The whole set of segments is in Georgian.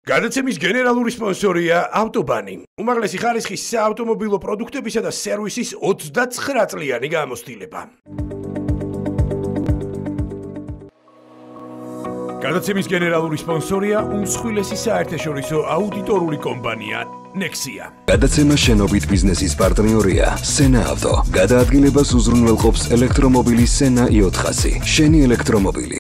გადაცემის გენერალური სპონსორია ავტობანი. უმაღლესი ხარისხის საავტომობილო პროდუქტებისა და სერვისის 29 წლიანი გამოცდილება. გადაცემის გენერალური სპონსორია უმსხვილესი საერთაშორისო აუდიტორული კომპანია Nexia. გადაცემა შენობით ბიზნესის პარტნიორია Sena Auto. გადაადგილებას უზრუნველყოფს ელექტრომობილი Sena i400. შენი ელექტრომობილი.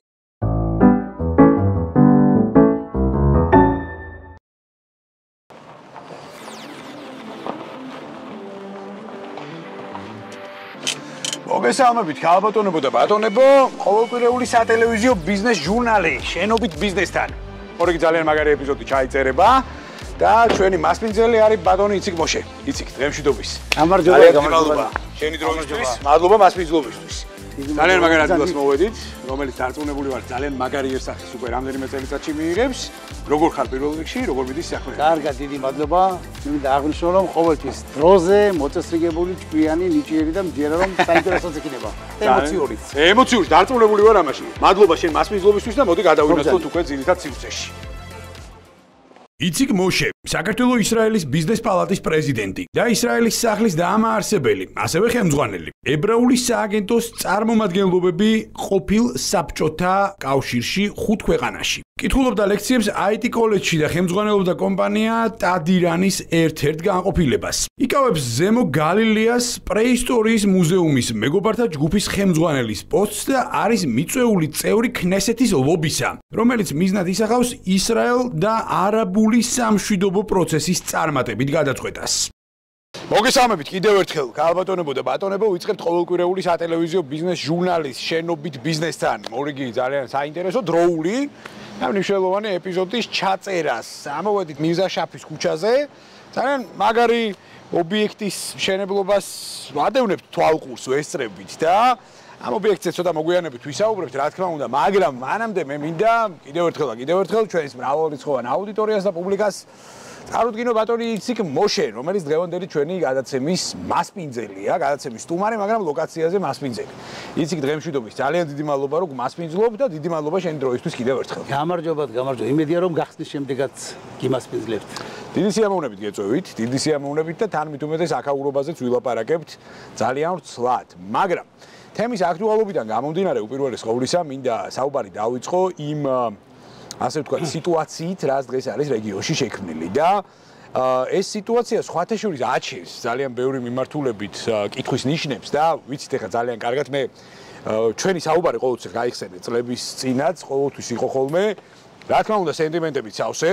მოგესალმებით, ქალბატონებო და ბატონებო, ყოველკვირეული სატელევიზიო ბიზნეს ჟურნალი შენობით ბიზნესთან. მორიგი ძალიან მაგარი ეპიზოდი ჩაიწერება და ჩვენი მასპინძელი არის ბატონი იციქ მოშე. იციქ, დღემშვიდობის. გამარჯობა. შენი დროისთვის, მადლობა მასპინძლობისთვის. ძალიან მაგარი ადგილას მოვედით, რომელიც დარწმუნებული ვარ, ძალიან მაგარიერსახის უკვე რამდენიმე წელიწადში მიიღებს. როგორ ხარ პირველ რიგში, როგორ მიდის საქმე? კარგად, დიდი მადლობა. მინდა აღნიშნო, რომ ყოველთვის დროზე მოწესრიგებული, ჭკვიანი, ნიჭიერი და მჯერა რომ საინტერესოც იქნება. ემოციურიც. ემოციურიც დარწმუნებული ვარ ამაში. მადლობა შენ მასპინძლობისთვის და მოდი გადავინაცვლოთ უკვე ძირითად სივრცეში. იციქ მოშე, საქართველოს-ისრაელის ბიზნეს პალატის პრეზიდენტი და ისრაელის სახლის დამაარსებელი, ასევე ხელმძღვანელი. ებრაული სააგენტოს წარმომადგენლობები ყოფილ საბჭოთა კავშირში 5 ქვეყანაში. კითხულობდა ლექციებს IT კოლეჯში და ხელმძღვანელობდა კომპანია ტადირანის ერთ-ერთ განყოფილებას. იკავებს ზემო გალილეას პრეისტორიის მუზეუმის მეგობართა ჯგუფის ხელმძღვანელის პოსტს და არის მიწვეული წევრი ქნესეთის ლობისა, რომელიც მიზნად ისახავს ისრაელ და არაბული სამშვიდობო პროცესის წარმატებით გადაწყვეტას. მოგესალმებით კიდევ ერთხელ, ქალბატონებო და ბატონებო, ვიწყებთ ყოველკვირეული სატელევიზიო ბიზნეს ჟურნალის შენობით ბიზნესთან. მორიგი ძალიან საინტერესო, დროული და მნიშვნელოვანი ეპიზოდის ჩაწერას. ამოვედით მირზაშაფის ქუჩაზე. ძალიან მაგარი ობიექტის მშენებლობას ვადევნებთ თვალყურს ვესწრებით და ამ ობიექტზე ცოტა მოგვიანებით ვისაუბრებთ, რა თქმა უნდა, მაგრამ მანამდე მე მინდა კიდევ ერთხელ ჩვენს მრავალრიცხოვან აუდიტორიას და პუბლიკას წარუდგინო ბატონი იციქ მოშე, რომელიც დღევანდელი ჩვენი გადაცემის მასპინძელია, გადაცემის სტუმარი, მაგრამ ლოკაციაზე მასპინძელი. იციქ დღემშვიდობის, ძალიან დიდი მადლობა რომ მასპინძლობ და დიდი მადლობა შენი დროისთვის კიდევ ერთხელ. გამარჯობა. იმედია რომ გახსნის შემდეგაც გიმასპინძლებთ. დიდი სიამოვნებით გეწევით, დიდი სიამოვნებით და თან მით უმეტეს აქაურობაზეც ვილაპარაკებთ ძალიან ვრცლად, მაგრამ თემის აქტუალობიდან გამომდინარე უპირველეს ყოვლისა მინდა საუბარი დავიწყო იმ ასე ვთქვათ სიტუაციით, რაც დღეს არის რეგიონში შექმნილი და ეს სიტუაცია სხვათა შორის აჩენს ძალიან ბევრი მიმართულებით კითხვის ნიშნებს და ვიცით ახლა ძალიან კარგად მე ჩვენი საუბარი ყოველთვის გაიხსენე წლების წინაც ყოველთვის იყო ხოლმე რა თქმა უნდა სენტიმენტებით სავსე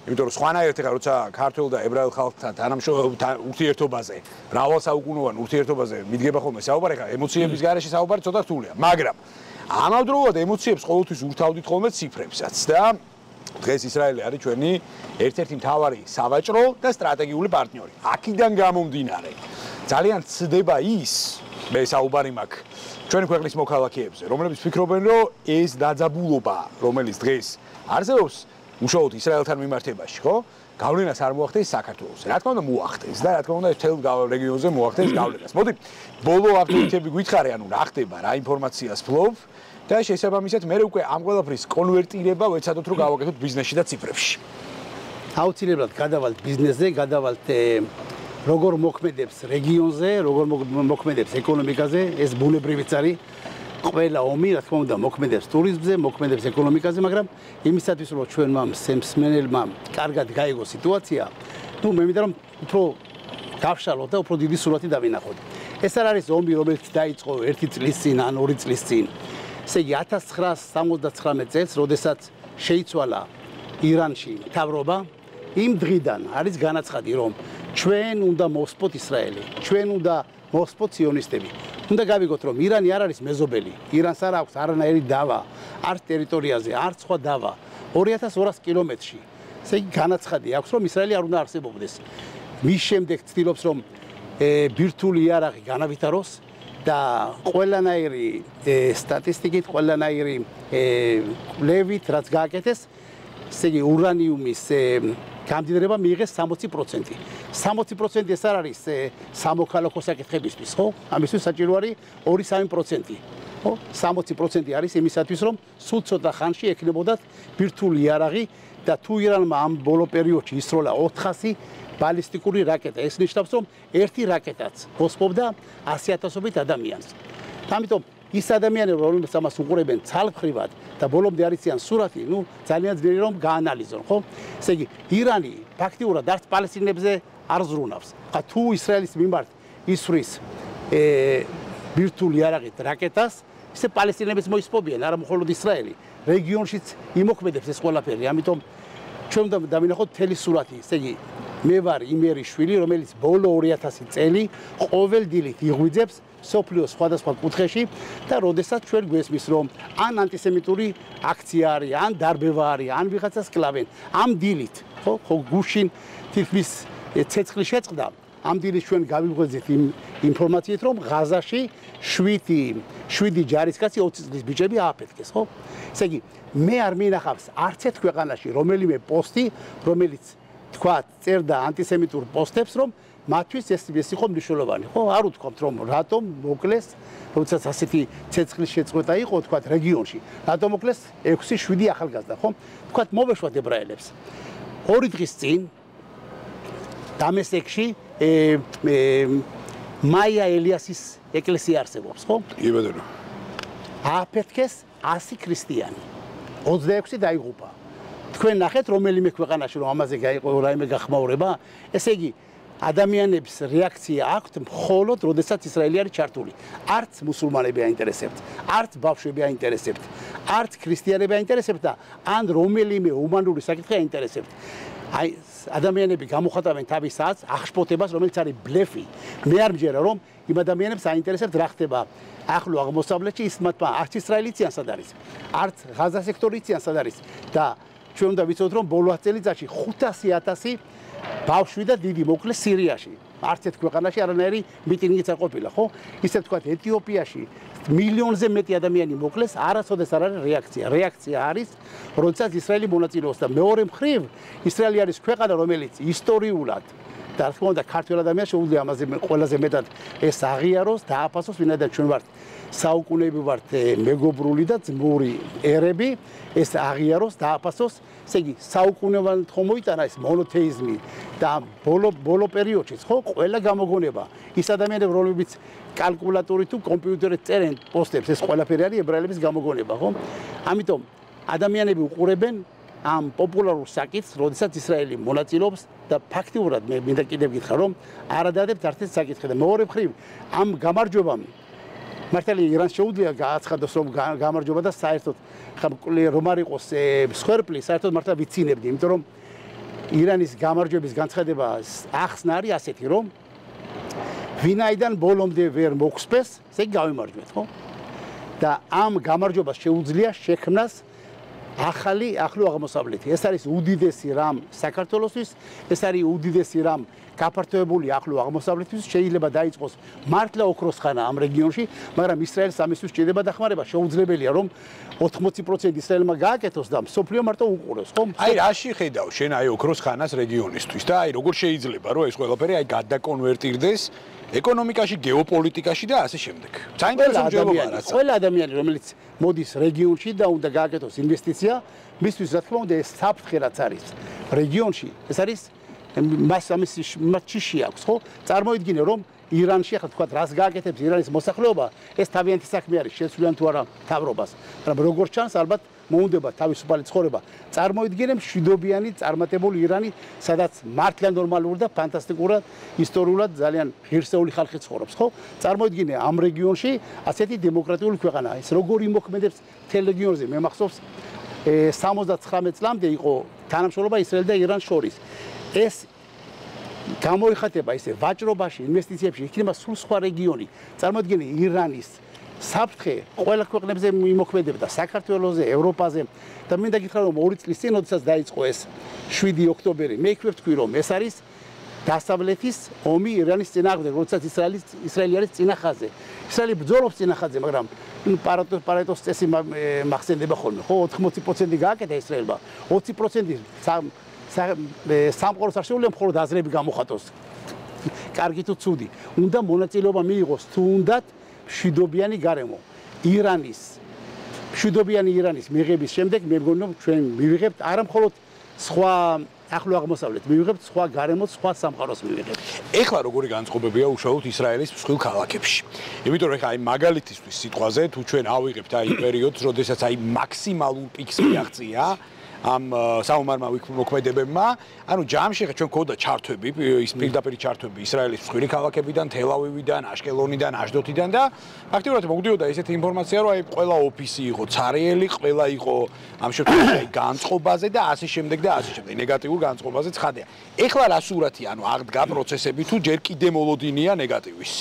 იმიტომ რომ სხვანაირად ახლა როცა ქართველ და ებრაელ ხალხთან თანამშრომლობ ურთიერთობაზე მრავალსაუკუნოვან ურთიერთობაზე მიდგება ხოლმე საუბარი ახლა ემოციების გარეშე საუბარი ცოტა რთულია მაგრამ ამავდროულად ემოციებს ყოველთვის ურთავდით ხოლმე ციფრებსაც და დღეს ისრაელი არის ჩვენი ერთ-ერთი მთავარი სავაჭრო და სტრატეგიული პარტნიორი. აქედან გამომდინარე, ძალიან ცდება ის, მე საუბარი მაქვს ჩვენი ქვეყნის მოქალაქეებზე, რომლებიც ფიქრობენ, რომ ეს დაძაბულობა, რომელიც დღეს არსებობს უშუალოდ ისრაელთან მიმართებაში, ხო? გავლენას არ მოახდენს საქართველოს. რა თქმა უნდა მოახდენს და რა თქმა უნდა მთელ რეგიონზე მოახდენს გავლენას. მოდი, ბოლო აპდეიტები გითხარი, ანუ რა ხდება, რა ინფორმაციას ფლობ და შესაბამისად მე უკვე ამ ყველაფრის კონვერტირება ვეცადოთ რომ გავაკეთოთ ბიზნესში და ციფრებში. აუცილებლად გადავალთ ბიზნესზე, გადავალთ როგორ მოქმედებს რეგიონზე, როგორ მოქმედებს ეკონომიკაზე, ეს ბუნებრივიც არის. ყველა ომი, რა თქმა უნდა, მოქმედებს ტურიზმზე, მოქმედებს ეკონომიკაზე, მაგრამ იმისათვის რომ ჩვენმა მსმენელმა კარგად გაიგოს სიტუაცია, მე მინდა რომ უფრო გავშალოთ და უფრო დიდი სურათი დავინახოთ. ეს არ არის ომი, რომელიც დაიწყო 1 წლის წინ ან 2 წლის წინ. ესე იგი 1979 წელს, როდესაც შეიცვალა ირანში მთავრობა, იმ დღიდან არის განაცხადი, რომ ჩვენ უნდა მოვსპოთ ისრაელი, ჩვენ უნდა მოვსპოთ სიონისტები. უნდა გავიგოთ, რომ ირანი არ არის მეზობელი. ირანს არ აქვს არანაირი დავა, არც ტერიტორიაზე, არც სხვა დავა. 2200 კილომეტრში. ესე იგი განაცხადი აქვს, რომ ისრაელი არ უნდა არსებობდეს. მის შემდეგ ცდილობს, რომ ბირთვული იარაღი განავითაროს და ყველანაირი სტატისტიკით, ყველანაირი კვლევით, რაც გააკეთეს, ესე იგი ურანიუმის გამდიდრება მიიღეს 60%. 60% ეს არ არის სამოქალაქო საკითხებისთვის, ხო? ამისთვის საჭირო არის 2-3%. ხო? 60% არის იმისათვის, რომ სულ ცოტა ხანში ექნებოდათ ბირთვული იარაღი და თუ ირანმა ამ ბოლო პერიოდში ისროლა 400 ბალისტიკური რაკეტა, ეს ნიშნავს, რომ ერთი რაკეტაც ოსპობდა 100,000-ობით ადამიანს. ამიტომ ის ადამიანები, რომლებიც ამას უყურებენ ცალფხრივად და ბოლომდე არიციან სურათი, ძალიან ძლიერი რომ გაანალიზონ, ხო? ესე იგი, ირანი ფაქტიურად არც პალესტინებზე არ ზრუნავს. ხა თუ ისრაელის მიმართ ისვრის ბირთვული იარაღით რაკეტას, ისე პალესტინელებიც მოისპობიან, არა მხოლოდ ისრაელი. რეგიონშიც იმოქმედებს ეს ყველაფერი, ამიტომ ჩვენ უნდა დავინახოთ მთელი სურათი. ესე იგი, მე ვარ იმერის შვილი, რომელიც ბოლო 2000 წელი ყოველ დილით იღვიძებს სოფლიოს სხვადასხვა კუთხეში და როდესაც ჩვენ გვესმის, რომ ან ანტისემიტური აქცია არის, ან დარბევა არის, ან ვიღაცას კლავენ, ამ დილით, ხო, გუშინ თითქმის ცეცხლი შეწყდა. ამ დილით ჩვენ გავიღვეძეთ იმ ინფორმაციით, რომ ღაზაში 7 ჯარისკაცი 20 წლის ბიჭები ააფეთქეს, ხო? ესე იგი, მე არ მინახავს არც ერთ ქვეყანაში რომელიმე პოსტი, რომელიც თქვა წერდა ანტისემიტურ პოსტებს, რომ მათთვის ეს იყო მნიშვნელოვანი, ხო? არ უთქვამთ, რომ რატომ მოკლეს, როდესაც ასეთი ცეცხლის შეწყვეტა იყო, თქვა რეგიონში. რატომ მოკლეს 6-7 ახალგაზრდა, ხო? თქვა მოვეშვათ ებრაელებს. 2 დღის წინ დამესკში მაია ელიასის ეკლესია არსებობს, ხო? კი ბატონო. ააფეთქეს 100 ქრისტიანი. 26 დაიღუპა. თქვენ ნახეთ რომელიმე ქვეყანაში რომ ამაზე გაიყო რაიმე გახმაურება, ესე იგი ადამიანების რეაქცია აქვთ მხოლოდ როდესაც ისრაელი არის ჩართული. არც მუსულმანები აინტერესებთ, არც ბავშვები აინტერესებთ, არც ქრისტიანები აინტერესებთ და ან რომელიმე ჰუმანური საკითხი აინტერესებთ. აი ადამიანები გამოხატავენ თავის საათს აღშფოთებას, რომელიც არის ბლეფი. მე არ მჯერა რომ იმ ადამიანებს აინტერესებთ რა ხდება ახლო აღმოსავლეთში, ის მათმა არც ისრაელი ციან სად არის, არც ღაზა სექტორი ციან სად არის და ჩვენ უნდა ვიცოდეთ რომ ბოლო 10 წელიწადში 500,000 ბავშვი და დიდი მოკლეს სირიაში. არც ერთ ქვეყანაში არანაირი მიტინგიც არ ყოფილა, ხო? ისე ვთქვათ, ეთიოპიაში მილიონზე მეტი ადამიანი მოკლეს, არასოდეს არ არის რეაქცია. რეაქცია არის, როდესაც ისრაელი მონაწილეობს და მეორე მხრივ, ისრაელი არის ქვეყანა, რომელიც ისტორიულად და რა თქმა უნდა, ქართველ ადამიანს შეუძლია ამაზე ყველაზე მეტად ეს აღიაროს, დააფასოს, ვინაიდან ჩვენ ვართ საუკუნეები ვართ მეგობრული და ძმური ერები, ეს აღიაროს, დააფასოს. ესე იგი, საუკუნეებად ხომ მოიტანა ეს მონოთეიზმი და ბოლო პერიოდშიც, ხო, ყველა გამოგონება. ის ადამიანები, რომლებიც კალკულატორით თუ კომპიუტერით წერენ პოსტებს, ეს ყველაფერი არის ებრაელების გამოგონება, ხო? ამიტომ ადამიანები უყურებენ ამ პოპულარულ საკითხს, როდესაც ისრაელი მონაწილეობს და ფაქტიურად მე მინდა კიდევ გითხრა, რომ არ ადადებთ არც ერთ საკითხი და მეორე მხრივ ამ გამარჯვებამ მართალი ირანს შეუძლია გააცხადოს, რომ გამარჯვება და საერთოდ რომ არ იყოს სხერპლი, საერთოდ მართლა ვიცინებდი, იმიტომ რომ ირანის გამარჯვების განცხადება ახსნა არის ასეთი, რომ ვინაიდან ბოლომდე ვერ მოგსპეს, ესე იგი გავიმარჯვეთ, ხო? და ამ გამარჯვებას შეუძლია შექმნას ახალი ახლო აღმოსავლეთი. ეს არის უდიდესი რამ საქართველოსთვის, ეს არის უდიდესი რამ გაფართოებული ახლო აღმოსავლეთთვის, შეიძლება დაიწყოს მართლა ოქროს ხანა ამ რეგიონში, მაგრამ ისრაელს ამისთვის სჭირდება დახმარება. შეუძლებელია რომ 80% ისრაელმა გააკეთოს და სოფლიო მარტო უყუროს, ხო? აი რაში ხედავ შენ აი ოქროს ხანას რეგიონისთვის და აი როგორ შეიძლება რომ ეს ყველაფერი აი გადაკონვერტირდეს ეკონომიკაში, გეოპოლიტიკაში და ასე შემდეგ. საინტერესო ჯობია რაც. ყველა ადამიანი, რომელიც მოდის რეგიონში და უნდა გააკეთოს ინვესტიცია, მისთვის რა თქმა უნდა ეს საფრთხე რაც არის რეგიონში, ეს არის მასამის შეაქვს, ხო? წარმოიდგინე რომ ირანში ახლა თქვა რას გააკეთებს ირანის მოსახლეობა, ეს თავიანთი საქმე არის, შეცვლიან თუ არა მთავრობას, მაგრამ როგორც ჩანს ალბათ მოუნდება თავისუფალი ცხოვრება. წარმოიდგინე მშვიდობიანი წარმატებული ირანი, სადაც მართლა ნორმალური და ფანტასტიკურად ისტორიულად ძალიან ღირსეული ხალხი ცხოვრობს, ხო? წარმოიდგინე ამ რეგიონში ასეთი დემოკრატიული ქვეყანა, ეს როგორ იმოქმედებს მთელ რეგიონზე, მე მახსოვს 79 წლამდე იყო თანამშრომლობა ისრაელ და ირანს შორის. ეს გამოიხატება ისე ვაჭრობაში, ინვესტიციებში, იქნება სულ სხვა რეგიონი. წარმოიდგინე ირანის საფრთხე ყველა ქვეყნებზე იმოქმედებდა, საქართველოზე, ევროპაზე და მინდა გითხრა რომ 2 წლის წინ, როდესაც დაიწყო ეს 7 ოქტომბერი, მე იქ ვთქვი რომ ეს არის დასავლეთის ომი ირანის წინააღმდეგ, როდესაც ისრაელი არის წინახაზე. ისრაელი ბრძოლობს წინახაზე, მაგრამ პარეტოს წესი მახსენდება ხოლმე, ხო? 80% გააკეთა ისრაელმა, 20% სამყაროს არ შეუძლია მხოლოდ აზრები გამოხატოს. კარგი თუ ცუდი. უნდა მონაწილეობა მიიღოს, თუ უნდათ მშვიდობიანი გარემო. ირანის მშვიდობიანი ირანის მიღების შემდეგ მე მგონი რომ ჩვენ მივიღებთ არა მხოლოდ სხვა ახლო აღმოსავლეთ მივიღებთ სხვა გარემოც სხვა სამყაროს მივიღებთ. ეხლა როგორი განწყობებია უშუალოდ ისრაელის მსხვილ ქალაქებში. იმიტომ რომ ეხლა აი მაგალითისთვის სიტყვაზე თუ ჩვენ ავიღებთ აი პერიოდს, როდესაც აი მაქსიმალურ პიკს მიაღწია ამ საომარმა მოქმედებებმა, ანუ ჯამში ხა ჩვენ გქონდა ჩართვები, ის პირდაპირ ჩართვები ისრაელის მსხვილი ქალაქებიდან, თელ-ავივიდან, აშკელონიდან, აშდოთიდან და ფაქტიურად მოგდიოდა ესეთი ინფორმაცია, რომ აი ყველა ოფისი იყო ცარიელი, ყველა იყო ამ შემთხვევაში აი განწყობაზე და ასე შემდეგ და ასე შემდეგ, ნეგატიურ განწყობაზე ცხადია. ეხლა რა სურათია, ანუ აღდგა პროცესები თუ ჯერ კიდე მოლოდინია ნეგატივის?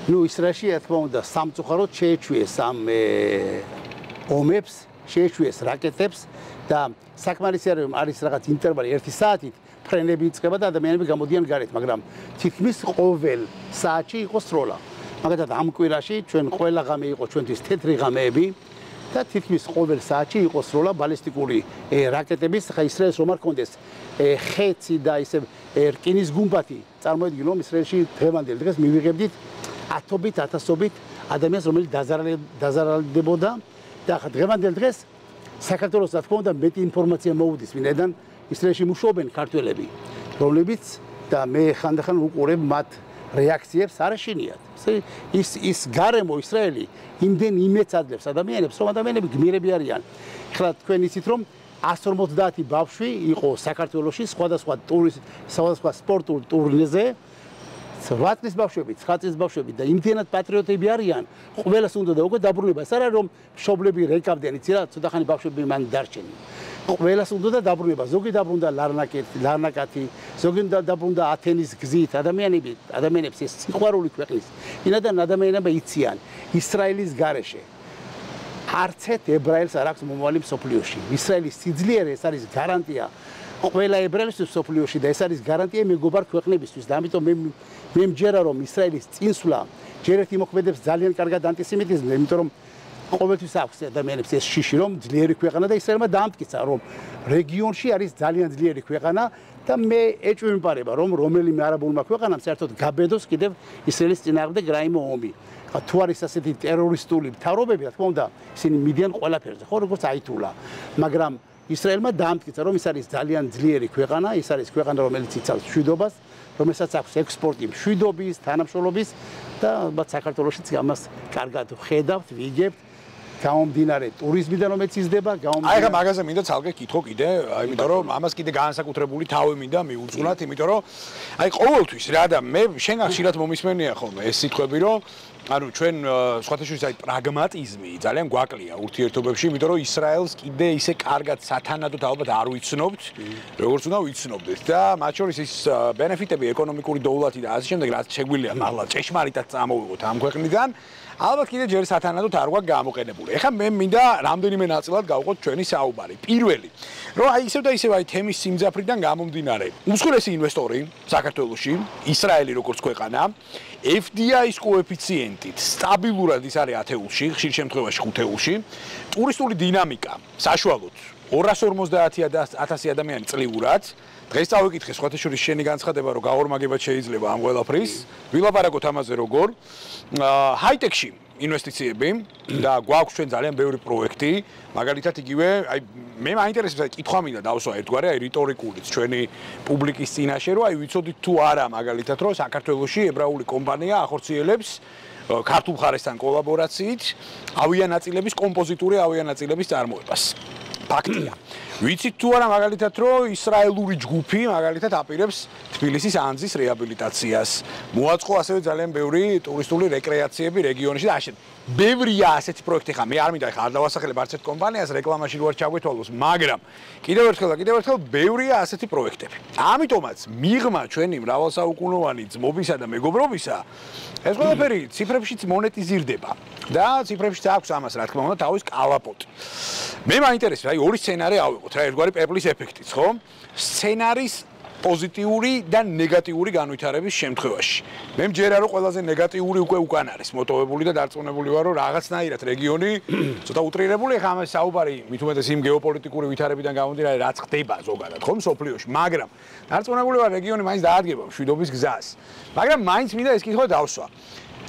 ნუ ისრაელში რა თქმა უნდა სამწუხაროდ შეეჩვიეს ამ ომებს, შეეჩვიეს რაკეტებს და საკმარისი არის რაღაც ინტერვალი 1 საათით ფრენები იწყება და ადამიანები გამოდიან გარეთ, მაგრამ თითქმის ყოველ საათში იყო სროლა. მაგალითად ამ კვირაში ჩვენ ყველა ღამე იყო ჩვენთვის თეთრი ღამეები და თითქმის ყოველ საათში იყო სროლა ბალისტიკური რაკეტების, ხა ისრაელს რომ არ კონდეს ხეცი და ისე რკინის გუმბათი წარმოედგინო ისრაელში დღევანდელ დღეს მივიღებდით ათობით, ათასობით ადამიანს რომელიც დაზარალდებოდა და ხა დღევანდელ დღეს საქართველოს რა თქმა უნდა მეტი ინფორმაცია მოუდის ვინაიდან ისრაელში მუშაობენ ქართველები რომლებიც და მე ხანდახან უყურებ მათ რეაქციებს არაშინიათ ის გარემო ისრაელი იმდენ იმედს ადლებს ადამიანებს რომ ადამიანები გმირები არიან ხლა თქვენ იცით რომ 150 ბავშვი იყო საქართველოში სხვადასხვა სპორტულ ტურნირზე 8 წლის ბავშვები, 9 წლის ბავშვები და იმდენად პატრიოტები არიან, ყველას უნდა და უკვე დაბრუნება. ეს არა რომ მშობლები რეკავდნენ, იცი რა, ცოტახანი ბავშვები მან დარჩნენ. ყველას უნდა და დაბრუნება. ზოგი დაბრუნდა ლარნაკათი, ზოგი დაბრუნდა ათენის გზით. ადამიანებს ეს სიყვარული ქვეყნის. ვინაიდან ადამიანები იციან ისრაელის გარეშე. არცეთ ებრაელს არ აქვს მომავალი მსოფლიოში. ისრაელის სიძლიერე ეს არის გარანტია. ყველა ებრაელისთვის მსოფლიოში და ეს არის გარანტია მეგობარ ქვეყნებისთვის და ამიტომ მე მჯერა რომ ისრაელის წინსვლა ჯერ ერთი მოქმედებს ძალიან კარგად ანტისემიტიზმზე, იმიტომ რომ ყოველთვის აქვს ადამიანებს ეს შიში რომ ძლიერი ქვეყანა და ისრაელმა დაამტკიცა რომ რეგიონში არის ძალიან ძლიერი ქვეყანა და მე ეჭვი მიმყარება რომ რომელიმე არაბულმა ქვეყანამ საერთოდ გაბედოს კიდევ ისრაელის წინააღმდეგ რაიმე ომი. თუ არის ასეთი ტერორისტული მთავრობები, რა თქმა უნდა, ისინი მიდიან ყველაფერზე, ხო როგორც აითულა, მაგრამ ისრაელმა დაამტკიცა რომ ის არის ძალიან ძლიერი ქვეყანა, ის არის ქვეყანა რომელიც იცავს მშვიდობას, რომელსაც აქვს ექსპორტი მშვიდობის, თანამშრომლობის და ალბათ საქართველოშიც ამას კარგად ხედავთ, ვიგებთ. გამომდინარე ტურიზმიდან რომელიც იზრდება, აი ხა მაგაზე მინდა ცალკე კითხო კიდე, იმიტომ რომ ამას კიდე განსაკუთრებული თავი მინდა მიუძღვნათ, იმიტომ რომ აი ყოველთვის რა და მე შენ ხშირად მომისმენია ხოლმე ეს სიტყვები, რომ ანუ ჩვენ სხვათა შორის აი პრაგმატიზმი ძალიან გვაკლია ურთიერთობებში, იმიტომ რომ ისრაელს კიდე ისე კარგად სათანადოდ ალბათ არ ვიცნობთ, როგორც უნდა ვიცნობდეთ და მათ შორის ის ბენეფიტები, ეკონომიკური დოვლათი და ასე შემდეგ, რაც შეგვიძლია მაღლა ჭეშმარიტად წამოვიღოთ ამ ქვეყნიდან. ალბათ კიდე ჯერ სათანადოდ არ გვაქვს გამოყენებული. ეხლა მე მინდა რამდენიმე ნაწილად გავყოთ ჩვენი საუბარი. პირველი, რომ აი ისევ და ისევ აი თემის სიმძაფრიდან გამომდინარე, უმსხვილესი ინვესტორი საქართველოში, ისრაელი როგორც ქვეყანა, FDI-ის კოეფიციენტით სტაბილურად ის არის 10-ში, ხშირ შემთხვევაში 5-ში, ტურისტული დინამიკა საშუალოდ 250,000 ადამიანი წლიურად. დღეს წავიკითხე სხვათა შორის შენი განცხადება, რომ გაორმაგებად შეიძლება ამ ყველაფრის. ვილაპარაკოთ ამაზე როგორ. ჰაი-ტექში ინვესტიციები და გვაქვს ჩვენ ძალიან ბევრი პროექტი, მაგალითად იგივე, აი მე მაინტერესებს კითხვა მინდა დავსვა ერთგვარი, აი რიტორიკულიც ჩვენი პუბლიკის წინაშე, რომ აი ვიცოდით თუ არა მაგალითად, რომ საქართველოში ებრაული კომპანია ახორციელებს ქართულ მხარესთან კოლაბორაციით ავიანაწილების კომპოზიტური ავიანაწილების წარმოებას. ფაქტია. ვიცით თუ არა მაგალითად რომ ისრაელური ჯგუფი მაგალითად აპირებს თბილისის ანძის რეაბილიტაციას. მოაწყო ასევე ძალიან ბევრი ტურისტული რეკრეაციები რეგიონში და ასე. ბევრია ასეთი პროექტი ხა მე არ მინდა ხა არ დავასახელებ არც ერთ კომპანიას რეკლამაში რო არ ჩაგვეთვალოს, მაგრამ კიდევ ერთხელ ბევრია ასეთი პროექტები. ამიტომაც მიღმა ჩვენი მრავალსაუკუნოვანი ძმობისა და მეგობრობისა ეს ყველაფერი ციფრებშიც მონეტიზირდება და ციფრებშიც აქვს ამას რა თქმა უნდა თავის კალაპოტი. მე მაინტერესებს აი ორი სცენარი ავიღოთ რა ერთგვარი პეპლის ეფექტიც, ხო? სცენარის პოზიტიური და ნეგატიური განვითარების შემთხვევაში. მე მჯერა რომ ყველაზე ნეგატიური უკვე უკან არის მოტოვებული და დარწმუნებული ვარ რომ რაღაცნაირად რეგიონი ცოტა უტრირებული ხა ამას საუბარი მით უმეტეს იმ გეოპოლიტიკური ვითარებიდან გამომდინარე რაც ხდება ზოგადად ხო მსოფლიოში, მაგრამ დარწმუნებული ვარ რეგიონი მაინც დაადგება მშვიდობის გზას. მაგრამ მაინც მინდა ეს კითხვა დავსვა.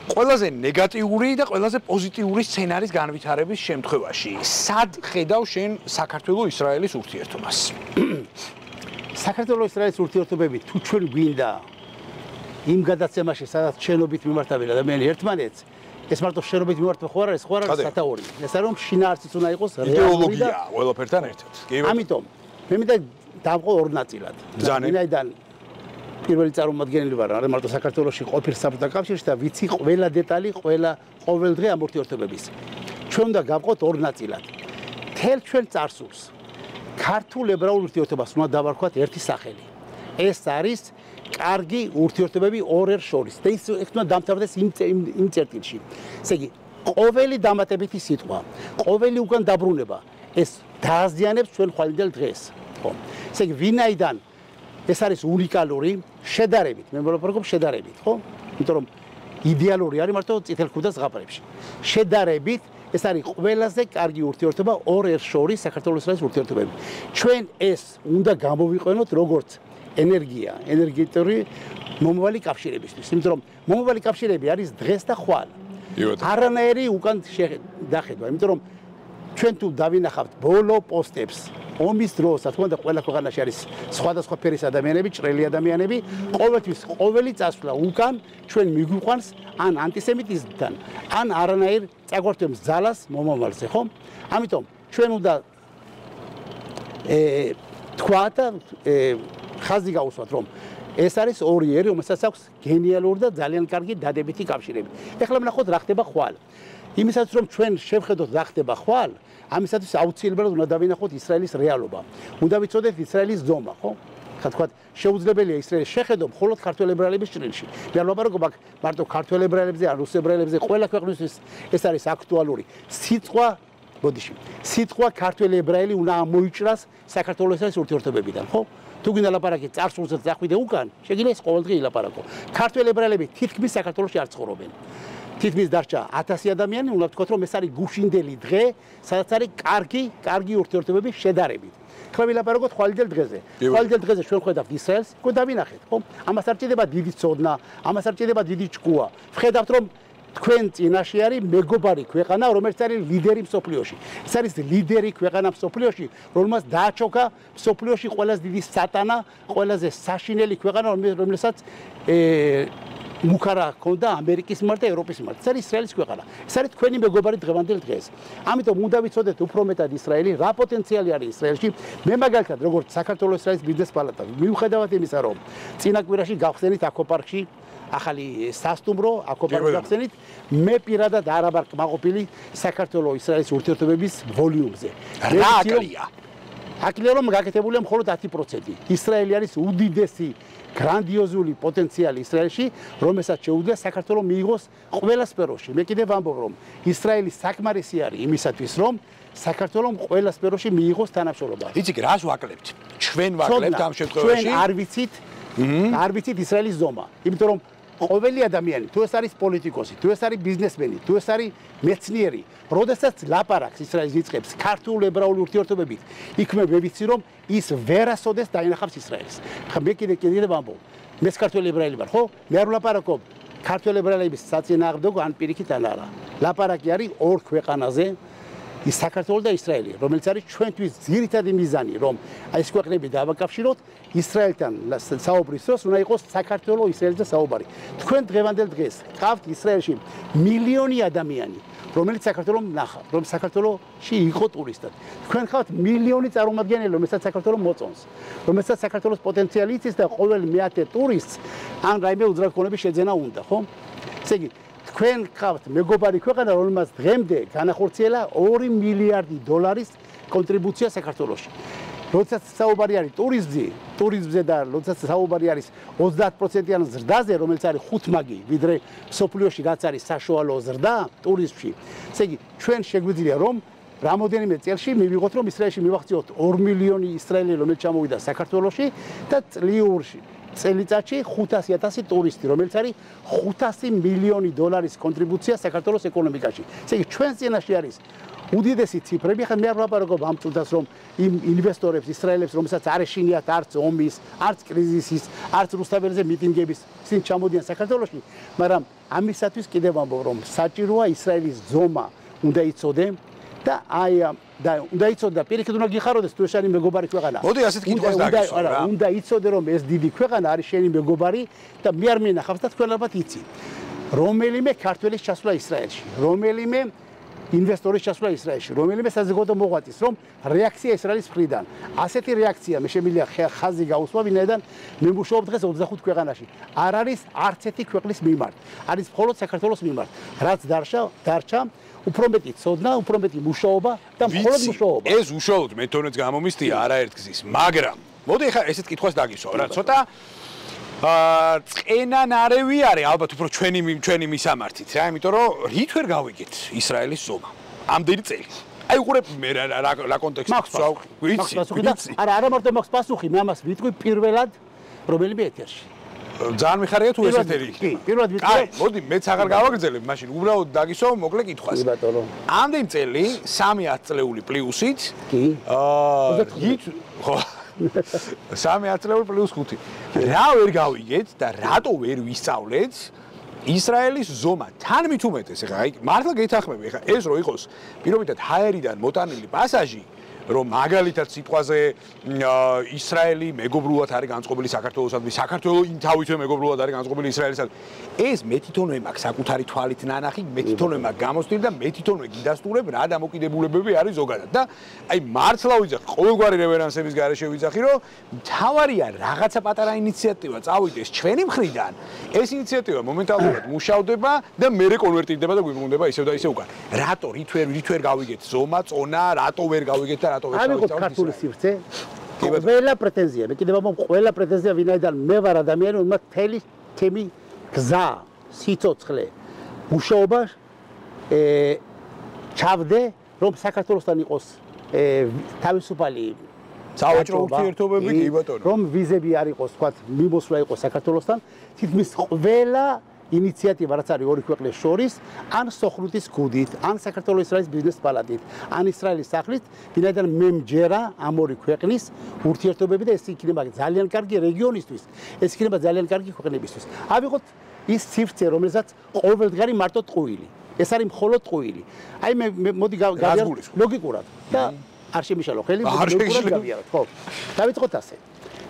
ყველაზე ნეგატიური და ყველაზე პოზიტიური სცენარის განვითარების შემთხვევაში სად ხედავ შენ საქართველოს-ისრაელის ურთიერთობას? საქართველოს-ისრაელის ურთიერთობები თუ ჩვენ გვინდა იმ გადაცემაში, სადაც შენობით მიმართავენ ადამიანები ერთმანეთს, ეს მარტო შენობით მიმართვა ხო არ არის, ხო არ არის სათაური. ეს არის რომ შინაარსიც უნდა იყოს რეალური და ყველაფერთან ერთად. ამიტომ მე მინდა დავყო ორ ნაწილად. ვინაიდან პირველი წარმომადგენელი ვარ, არა მარტო საქართველოში ყოფილ საბჭოთა კავშირში და ვიცი ყველა დეტალი, ყოველ დღე ამ ურთიერთობების. ჩვენ უნდა გავყოთ ორ ნაწილად. თელ ჩვენ წარსულს ქართულ ებრაულ ურთიერთობას უნდა დავარქვათ ერთი სახელი. ეს არის კარგი ურთიერთობები ორ ერთ შორის. და ის უნდა დამთავრდეს იმ წერტილში. ესე იგი, ყოველი დამატებითი სიტყვა, ყოველი უკან დაბრუნება ეს დააზიანებს ჩვენ ხვალინდელ დღეს. ხო. ესე იგი, ვინაიდან ეს არის უნიკალური შედარებით, მე მგონი შედარებით, ხო? იმიტომ რომ იდეალური არის მარტო წითელ ქუდას ზღაპრებში. შედარებით ეს არის ყველაზე კარგი ურთიერთობა ორ ერთ შორის საქართველოს-ისრაელის ურთიერთობები. ჩვენ ეს უნდა გამოვიყენოთ როგორც ენერგია, ენერგეტიკული მომავალი კავშირებისთვის. იმიტომ რომ მომავალი კავშირები არის დღეს და ხვალ. არანაირი უკან დახედვა, იმიტომ რომ ჩვენ თუ დავინახავთ ბოლო პოსტებს ომის დროს, რა თქმა უნდა, ყველა ქვეყანაში არის სხვადასხვა ფერის ადამიანები, ჭრელი ადამიანები, ყოველთვის ყოველი წასვლა უკან ჩვენ მიგვიყვანს ან ანტისემიტიზმთან, ან არანაირ წაგვართვებს ძალას მომავალზე, ხო? ამიტომ ჩვენ უნდა თქვა და ხაზი გავუსვათ, რომ ეს არის ორი ერი, რომელსაც აქვს გენიალური და ძალიან კარგი დადებითი კავშირები. ეხლა ვნახოთ რა ხდება ხვალ. იმისაც რომ ჩვენ შევხედოთ რა ხდება ხვალ, ამისათვის აუცილებლად უნდა დავინახოთ ისრაელის რეალობა. უნდა ვიცოდეთ ისრაელის ზომა, ხო? ხა თქვა შეუძლებელია ისრაელის შეხედო მხოლოდ ქართველ ებრაელების ჭრილში. მე არ ვაპარაკობ აქ მარტო ქართველ ებრაელებზე, ან რუს ებრაელებზე, ყველა ქვეყნისთვის ეს არის აქტუალური. სიტყვა ქართველ ებრაელი უნდა ამოიჭრას საქართველოს-ისრაელის ურთიერთობებიდან, ხო? თუ გინდა ლაპარაკი წარსულზე დახვიდე უკან, შეგიძლია ეს ყოველდღე ილაპარაკო. ქართველ ებრაელები თითქმის საქართველოში არ ცხოვრობენ. თითქმის დარჩა 1000 ადამიანი, უნდა ვთქვათ, რომ ეს არის გუშინდელი დღე, სადაც არის კარგი ურთიერთობები შედარებით. ხლა ვილაპარაკოთ ხვალინდელ დღეზე. ხვალინდელ დღეზე ჩვენ ხედავთ ისრაელს, უკვე დავინახეთ, ხო? ამას არ ჭირდება დიდი ცოდნა, ამას არ ჭირდება დიდი ჭკუა. ვხედავთ, რომ თქვენ წინაშე არის მეგობარი ქვეყანა, რომელიც არის ლიდერი მსოფლიოში. ეს არის ლიდერი ქვეყანა მსოფლიოში, რომელმაც დააჩოქა მსოფლიოში ყველაზე დიდი სატანა, ყველაზე საშინელი ქვეყანა, რომელსაც მუქარა ჰქონდა ამერიკის მიმართ და ევროპის მიმართ. ეს არის ისრაელის ქვეყანა. ეს არის თქვენი მეგობარი დღევანდელ დღეს. ამიტომ უნდა ვიცოდეთ უფრო მეტად ისრაელი, რა პოტენციალი არის ისრაელში. მე მაგალითად, როგორც საქართველოს-ისრაელის ბიზნეს პალატა, მიუხედავად იმისა, რომ წინა კვირაში გავხსენით აკოპარკში ახალი სასტუმრო, აკოპარკში გავხსენით, მე პირადად არ ვარ კმაყოფილი საქართველოს-ისრაელის ურთიერთობების ვოლიუმზე. რა აკლია? აკლია რომ გაკეთებულია მხოლოდ 10%. ისრაელი არის უდიდესი გრანდიოზული პოტენციალი ისრაელში, რომელსაც შეუძლია საქართველოს მიიღოს ყველა სფეროში. მე კიდევ ვამბობ, რომ ისრაელი საკმარისი არის იმისათვის, რომ საქართველოს ყველა სფეროში მიიღოს თანამშრომლობა. იცი კი რას ვაკლებთ? ჩვენ ვაკლებთ ამ შემთხვევაში. ჩვენ არ ვიცით ისრაელის ზომა. იმიტომ რომ ყოველი ადამიანი, თუ ეს არის პოლიტიკოსი, თუ ეს არის ბიზნესმენი, თუ ეს არის მეცნიერი, როდესაც ლაპარაკს ისრაელის იწყებს ქართულ ებრაულ ურთიერთობებით, იქ მე ვიცი, რომ ის ვერასოდეს დაინახავს ისრაელს. ხა მე კიდე ვამბობ, მე ქართველი ებრაელი ვარ, ხო? მე არ ვლაპარაკობ ქართველი ებრაელების საწინააღმდეგო ან პირიქით ან არა. ლაპარაკი არის ორ ქვეყანაზე, ის საქართველო და ისრაელი, რომელიც არის ჩვენთვის ძირითადი მიზანი, რომ ეს ქვეყნები დავაკავშიროთ ისრაელთან საუბრის დროს უნდა იყოს საქართველო ისრაელზე საუბარი. თქვენ დღევანდელ დღეს ყავთ ისრაელში მილიონი ადამიანი, რომელიც საქართველოს ნახა, რომ საქართველოში იყო ტურისტად. თქვენ ხავთ მილიონი წარმომადგენელი, რომელსაც საქართველოს მოწონს, რომელსაც საქართველოს პოტენციალი იცის და ყოველ მეათე ტურისტს ან რაიმე უძრავქონების შეძენა უნდა, ხო? ესე იგი, თქვენ ხავთ მეგობარი ქვეყანა, რომელმაც დღემდე განახორციელა 2 მილიარდი დოლარის კონტრიბუცია საქართველოში. როდესაც საუბარი არის ტურიზმზე და როდესაც საუბარი არის 30%-იან ზრდაზე, რომელიც არის ხუთმაგი, ვიდრე სოფლიოში რაც არის საშუალო ზრდა ტურიზმში. ესე იგი, ჩვენ შეგვიძლია რომ რამოდენიმე წელში მივიღოთ, რომ ისრაელში მივახციოთ 2 მილიონი ისრაელელი, რომელიც ჩამოვიდა საქართველოში და წელიწადში 500,000 ტურისტი, რომელიც არის 500 მილიონი დოლარის კონტრიბუცია საქართველოს ეკონომიკაში. ესე იგი, ჩვენ წინაშე არის უდიდესი ციფრები. ხა მე არ ვაპარაკობ ამ წუთას, რომ იმ ინვესტორებს, ისრაელებს, რომელსაც არ ეშინიათ არც ომის, არც კრიზისის, არც რუსთაველზე მიტინგების, ისინი ჩამოდიან საქართველოში, მაგრამ ამისათვის კიდევ ვამბობ, რომ საჭიროა ისრაელის ზომა უნდა იცოდე და უნდა იცოდე და პირიქით უნდა გიხაროდეს თუ შენი მეგობარი ქვეყანა. მოდი ასეთ კითხვას დაგისვა რა. უნდა იცოდე რომ ეს დიდი ქვეყანა არის შენი მეგობარი და მე არ მინახავს და თქვენ ალბათ იცით. რომელიმე ქართველის ჩასვლა ისრაელში, რომელიმე ინვესტორის ჩასვლა ისრაელში, რომელიმე საზოგადო მოღვაწის, რომ რეაქცია ისრაელის მხრიდან. ასეთი რეაქცია მე შემიძლია ხაზი გაუსვა, ვინაიდან მე მუშაობ დღეს 25 ქვეყანაში. არ არის არც ერთი ქვეყნის მიმართ. არის მხოლოდ საქართველოს მიმართ. რაც დარჩა, უფრო მეტი ცოდნა, უფრო მეტი მუშაობა და მხოლოდ მუშაობა. ეს უშუალოდ მეთონეც გამომისდია არაერთგზის, მაგრამ მოდი ახლა ესეთ კითხვას დაგისვა რა, ცოტა წენანარევი არის ალბათ უფრო ჩვენი მისამართით რა, იმიტომ რომ რით ვერ გავიგეთ ისრაელის ზომა ამდენი წელი. აი უყურებ მე რა კონტექსტი ვიცი. არა მარტო მაქვს პასუხი, მე ამას ვიტყვი პირველად რომელიმე ეთერში. ძალიან მიხარია თუ ეს ეთერი. კი, პირველად ვიტყვი. აი, მოდი მეც აღარ გავაგრძელებ, მაშინ უბრალოდ დაგისვა მოკლე კითხვას. კი ბატონო. ამდენი წელი 3 წლეული პლუსით. კი. რით ხო 3 წლეული პლუს 5. რა ვერ გავიგეთ და რატო ვერ ვისწავლეთ ისრაელის ზომა თან მით უმეტეს ეხლა აი მართლა გეთახმები ეხლა ეს რო იყოს პირობითად ჰაერიდან მოტანილი პასაჟი რომ მაგალითად სიტყვაზე ისრაელი მეგობრულად არის განწყობილი საქართველოსადმი, საქართველო თავითვე მეგობრულად არის განწყობილი ისრაელისადმი. ეს მე თვითონვე მაქვს საკუთარი თვალით ნანახი, მე თვითონვე მაქვს გამოსტილი და მე თვითონვე გიდასტურებ რა დამოკიდებულებები არის ზოგადად. და აი მართლა ვიძახი, ყოველგვარი რევერანსების გარეშე ვიძახი, რომ თავარია რაღაცა პატარა ინიციატივა წავიდეს ჩვენი მხრიდან. ეს ინიციატივა მომენტალურად მუშავდება და მერე კონვერტირდება და გვიბრუნდება ისევ და ისევ უკან. რატო რით ვერ გავიგეთ ზომა, წონა, რატო ვერ გავიგეთ და ამიღოთ ქართული სივრცე. ყველა პრეტენზია, მე კიდევ ვამბობ, ყველა პრეტენზია ვინაიდან მე ვარ ადამიანი, რომელმაც მთელი თემი გზა, სიცოცხლე, მუშაობა ჩავდე, რომ საქართველოსთან იყოს თავისუფალი სავაჭრო ურთიერთობები, კი ბატონო. რომ ვიზები არ იყოს, თქვათ, მიმოსვლა იყოს საქართველოსთან, თითქმის ყველა ინიციატივა რაც არის ორი ქვეყნის შორის, ან სოხლუთის გუდით, ან საქართველოს ისრაელის ბიზნეს პალატით, ან ისრაელის სახლით, ვინაიდან მე მჯერა ამ ორი ქვეყნის ურთიერთობები და ეს იქნება ძალიან კარგი რეგიონისთვის, ეს იქნება ძალიან კარგი ქვეყნებისთვის. ავიღოთ ის სივრცე, რომელსაც ყოველდღარი მარტო ტყუილი. ეს არის მხოლოდ ტყუილი. აი მე მოდი გავიაროთ ლოგიკურად და არ შემიშალო ხელი, ლოგიკურად გავიაროთ, ხო? დავიწყოთ ასე.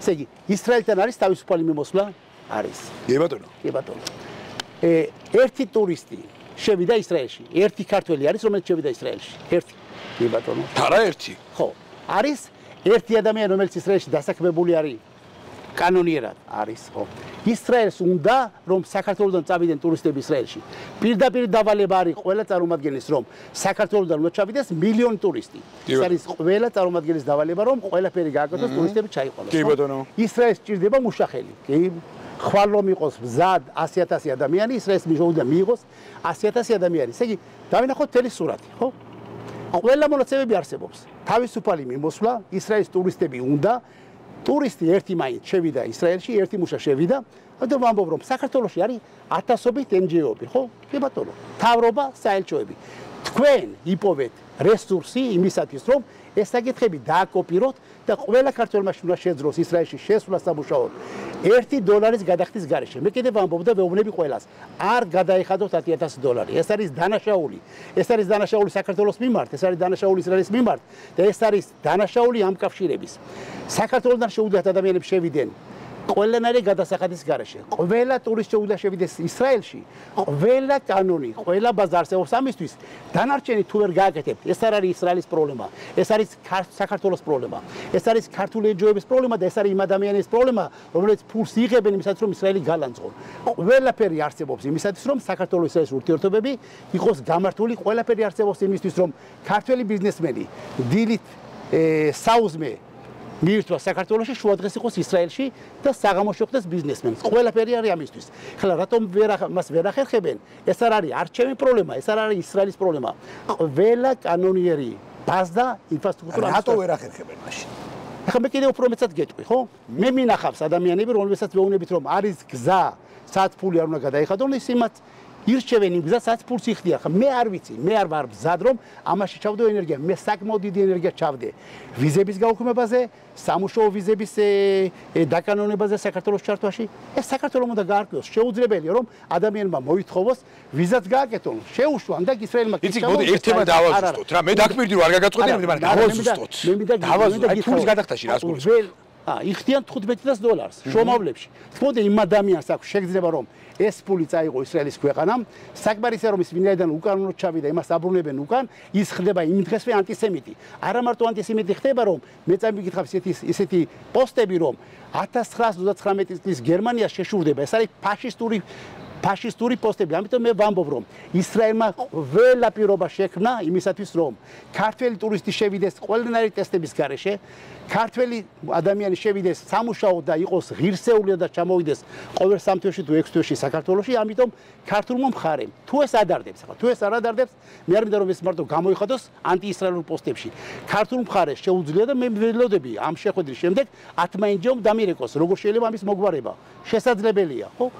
ესე იგი, ისრაელთან არის თავისუფალი მიმოსვლა? არის. კი ბატონო. კი ბატონო. ერთი ტურისტი შევიდა ისრაელში. ერთი ქართველი არის, რომელიც შევიდა ისრაელში. ერთი. კი ბატონო. არა ერთი. ხო. არის ერთი ადამიანი, რომელიც ისრაელში დასაქმებული არის კანონიერად არის, ხო. ისრაელს უნდა რომ საქართველოსდან წავიდნენ ტურისტები ისრაელში. პირდაპირ დავალება არის ყველა წარმომადგენლის რომ საქართველოსდან უნდა ჩავიდეს მილიონი ტურისტი. ეს არის ყველა წარმომადგენლის დავალება რომ ყველაფერი გააკეთოს ტურისტები ჩაიყვანოს. კი ბატონო. ისრაელს ჭირდება მუშახელი. კი. ხვალ რომ იყოს მზად 100,000 ადამიანი, ისრაელს მიჟღერდა მიიღოს 100,000 ადამიანი. ესე იგი, დავინახოთ თელი სურათი, ხო? ყველა მონაცემები არსებობს. თავისუფალი მიმოსვლა, ისრაელის ტურისტები უნდა ტურისტი ერთი მაინც შევიდა ისრაელში, ერთი მუშა შევიდა. და ვამბობ რომ საქართველოში არის ათასობით NGO-ები, ხო? კი ბატონო. მთავრობა, საელჩოები. თქვენ იპოვეთ რესურსი იმისათვის რომ ეს საკითხები დააკოპიროთ და ყველა ქართველმა უნდა შეძლოს ისრაელში შესვლა სამუშაოდ $1 გადახდის გარეშე. მე კიდევ ვამბობ და ვეუბნები ყველას, არ გადაეხადოთ $10,000. ეს არის დანაშაული. ეს არის დანაშაული საქართველოს მიმართ, ეს არის დანაშაული ისრაელის მიმართ და ეს არის დანაშაული ამ კავშირების. საქართველოსთან შეუძლიათ ადამიანებს შევიდნენ ყველანაირი გადასახადის გარეშე. ყველა ტურისტი შეუძლია შევიდეს ისრაელში. ყველა კანონი, ყველა ბაზა არსებობს ამისთვის. დანარჩენი თუ ვერ გააკეთებთ, ეს არ არის ისრაელის პრობლემა. ეს არის საქართველოს პრობლემა. ეს არის ქართული NGO-ების პრობლემა და ეს არის იმ ადამიანების პრობლემა, რომლებიც ფულს იღებენ იმისათვის, რომ ისრაელი გალანძღონ. ყველაფერი არსებობს იმისათვის, რომ საქართველოს ისრაელის ურთიერთობები იყოს გამართული. ყველაფერი არსებობს იმისთვის, რომ ქართველი ბიზნესმენი დილით საუზმე მიირთვა საქართველოში, შუადღეს იყოს ისრაელში და საღამოში ხდეს ბიზნესმენს. ყველაფერი არის ამისთვის. ხლა რატომ მას ვერ ახერხებენ? ეს არ არის არჩევი პრობლემა, ეს არ არის ისრაელის პრობლემა. ყველა კანონიერი ბაზა ინფრასტრუქტურა რატო ვერ ახერხებენ მაშინ? ახლა მე კიდევ უფრო მეცად გეტყვი, ხო? მე მინახავს ადამიანები, რომლებსაც ვეუბნებით, რომ არის გზა, სადაც ფული არ უნდა გადაიხადონ, ირჩევენ იმ გზას, რაც ფულს იხდიან. ხა მე არ ვიცი, მე არ ვარ მზად რომ ამაში ჩავდო ენერგია. მე საკმაოდ დიდი ენერგია ჩავდე ვიზების გაუქმებაზე, სამუშაო ვიზების დაკანონებაზე საქართველოს ჩართვაში. ეს საქართველოს უნდა გაარკვიოს. შეუძლებელია რომ ადამიანმა მოითხოვოს ვიზაც გააკეთონ. შეუშვან და ისრაელმა იცი მოდი ერთ თემა დავაზუსტოთ რა. მე დაქმირდი რომ არ გაგაწყვეტინე, მაგრამ დავაზუსტოთ. დავაზუსტოთ. აი ფულის გადახდაში რას გულისხმობ? იხდიან $15 შრომავლებში. თქონდა იმ ადამიანს აქვს შეგრძნება რომ ეს ფული წაიღო ისრაელის ქვეყანამ, საკმარისია რომ ის ვინაიდან უკანონოდ ჩავიდა, იმას აბრუნებენ უკან, ის ხდება იმ დღესვე ანტისემიტი. არა მარტო ანტისემიტი ხდება, რომ მე წამიგითხავ ისეთი პოსტები, რომ 1939 წლის გერმანია შეშურდება. ეს არის ფაშისტური პოსტები. ამიტომ მე ვამბობ, რომ ისრაელმა ყველა პირობა შექმნა იმისათვის, რომ ქართველი ტურისტი შევიდეს ყველანაირი ტესტების გარეშე, ქართველი ადამიანი შევიდეს სამუშაოდ და იყოს ღირსეული და ჩამოვიდეს ყოველ 3 თვეში თუ 6 თვეში საქართველოში, ამიტომ ქართულმა მხარემ თუ ეს ადარდებს, ახლა თუ ეს არ ადარდებს, მე არ მინდა რომ ეს მარტო გამოიხადოს ანტიისრაელურ პოსტებში. ქართულ მხარეს შეუძლია და მე ველოდები ამ შეხვედრის შემდეგ 10 მაინჯომ დამირეკოს, როგორ შეიძლება ამის მოგვარება. შესაძლებელია, ხო?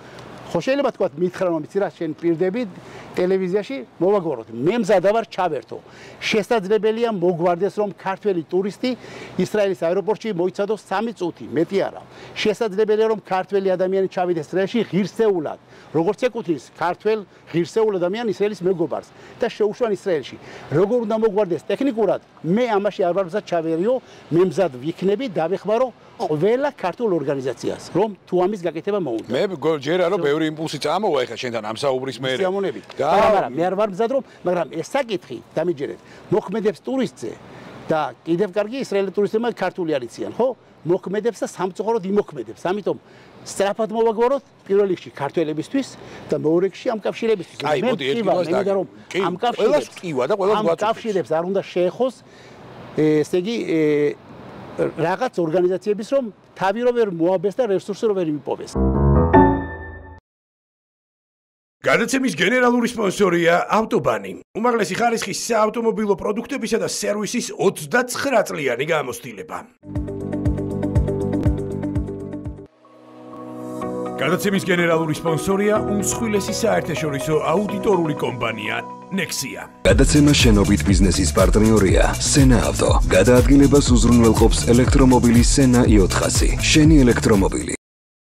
ხო შეიძლება თქვა მითხრა რომ იცი რა შენ პირდები ტელევიზიაში მოვაგვაროთ. მე მზადა ვარ ჩავერთო. შესაძლებელია მოგვარდეს რომ ქართველი ტურისტი ისრაელის აეროპორტში მოიცადოს 3 წუთი, მეტი არა. შესაძლებელია რომ ქართველი ადამიანი ჩავიდეს ისრაელში ღირსეულად. როგორც ეკუთვნის ქართველ ღირსეულ ადამიანს ისრაელის მეგობარს და შეუშვან ისრაელში. როგორ უნდა მოგვარდეს ტექნიკურად? მე ამაში არ ვარ მზად ჩავერიო, მე მზად ვიქნები, დავეხმარო ყველა ქართულ ორგანიზაციას, რომ თუ ამის გაკეთება მოუნდა. მე ჯერა რომ ბევრი იმპულსი წამოვა ეხა შენთან ამ საუბრის მერე. სიამოვნებით. მაგრამ მე არ ვარ მზად რომ, მაგრამ ეს საკითხი დამიჯერეთ. მოქმედებს ტურისტზე და კიდევ კარგი ისრაელი ტურისტებმა ქართული არიციან, ხო? მოქმედებს და სამწუხაროდ იმოქმედებს. ამიტომ სწრაფად მოვაგვაროთ პირველ რიგში ქართველებისთვის და მეორე რიგში ამ კავშირებისთვის. აი, მოდი ერთი მინდა რომ ამ კავშირებს ყივა და ყველას გვაწევს. ამ კავშირებს არ უნდა შეეხოს ესე იგი რაღაც ორგანიზაციების რომ თავი რო ვერ მოაბეს და რესურსი რო ვერ იმიპოვეს. გადაცემის გენერალური სპონსორია ავტობანი. უმაღლესი ხარისხის საავტომობილო პროდუქტებისა და სერვისის 29 წლიანი გამოცდილება. გადაცემის გენერალური სპონსორია უმსხვილესი საერთაშორისო აუდიტორული კომპანია Nexia. გადაცემა შენობით ბიზნესის პარტნიორია Sena Auto. გადაადგილებას უზრუნველყოფს ელექტრომობილი Sena i400. შენი ელექტრომობილი.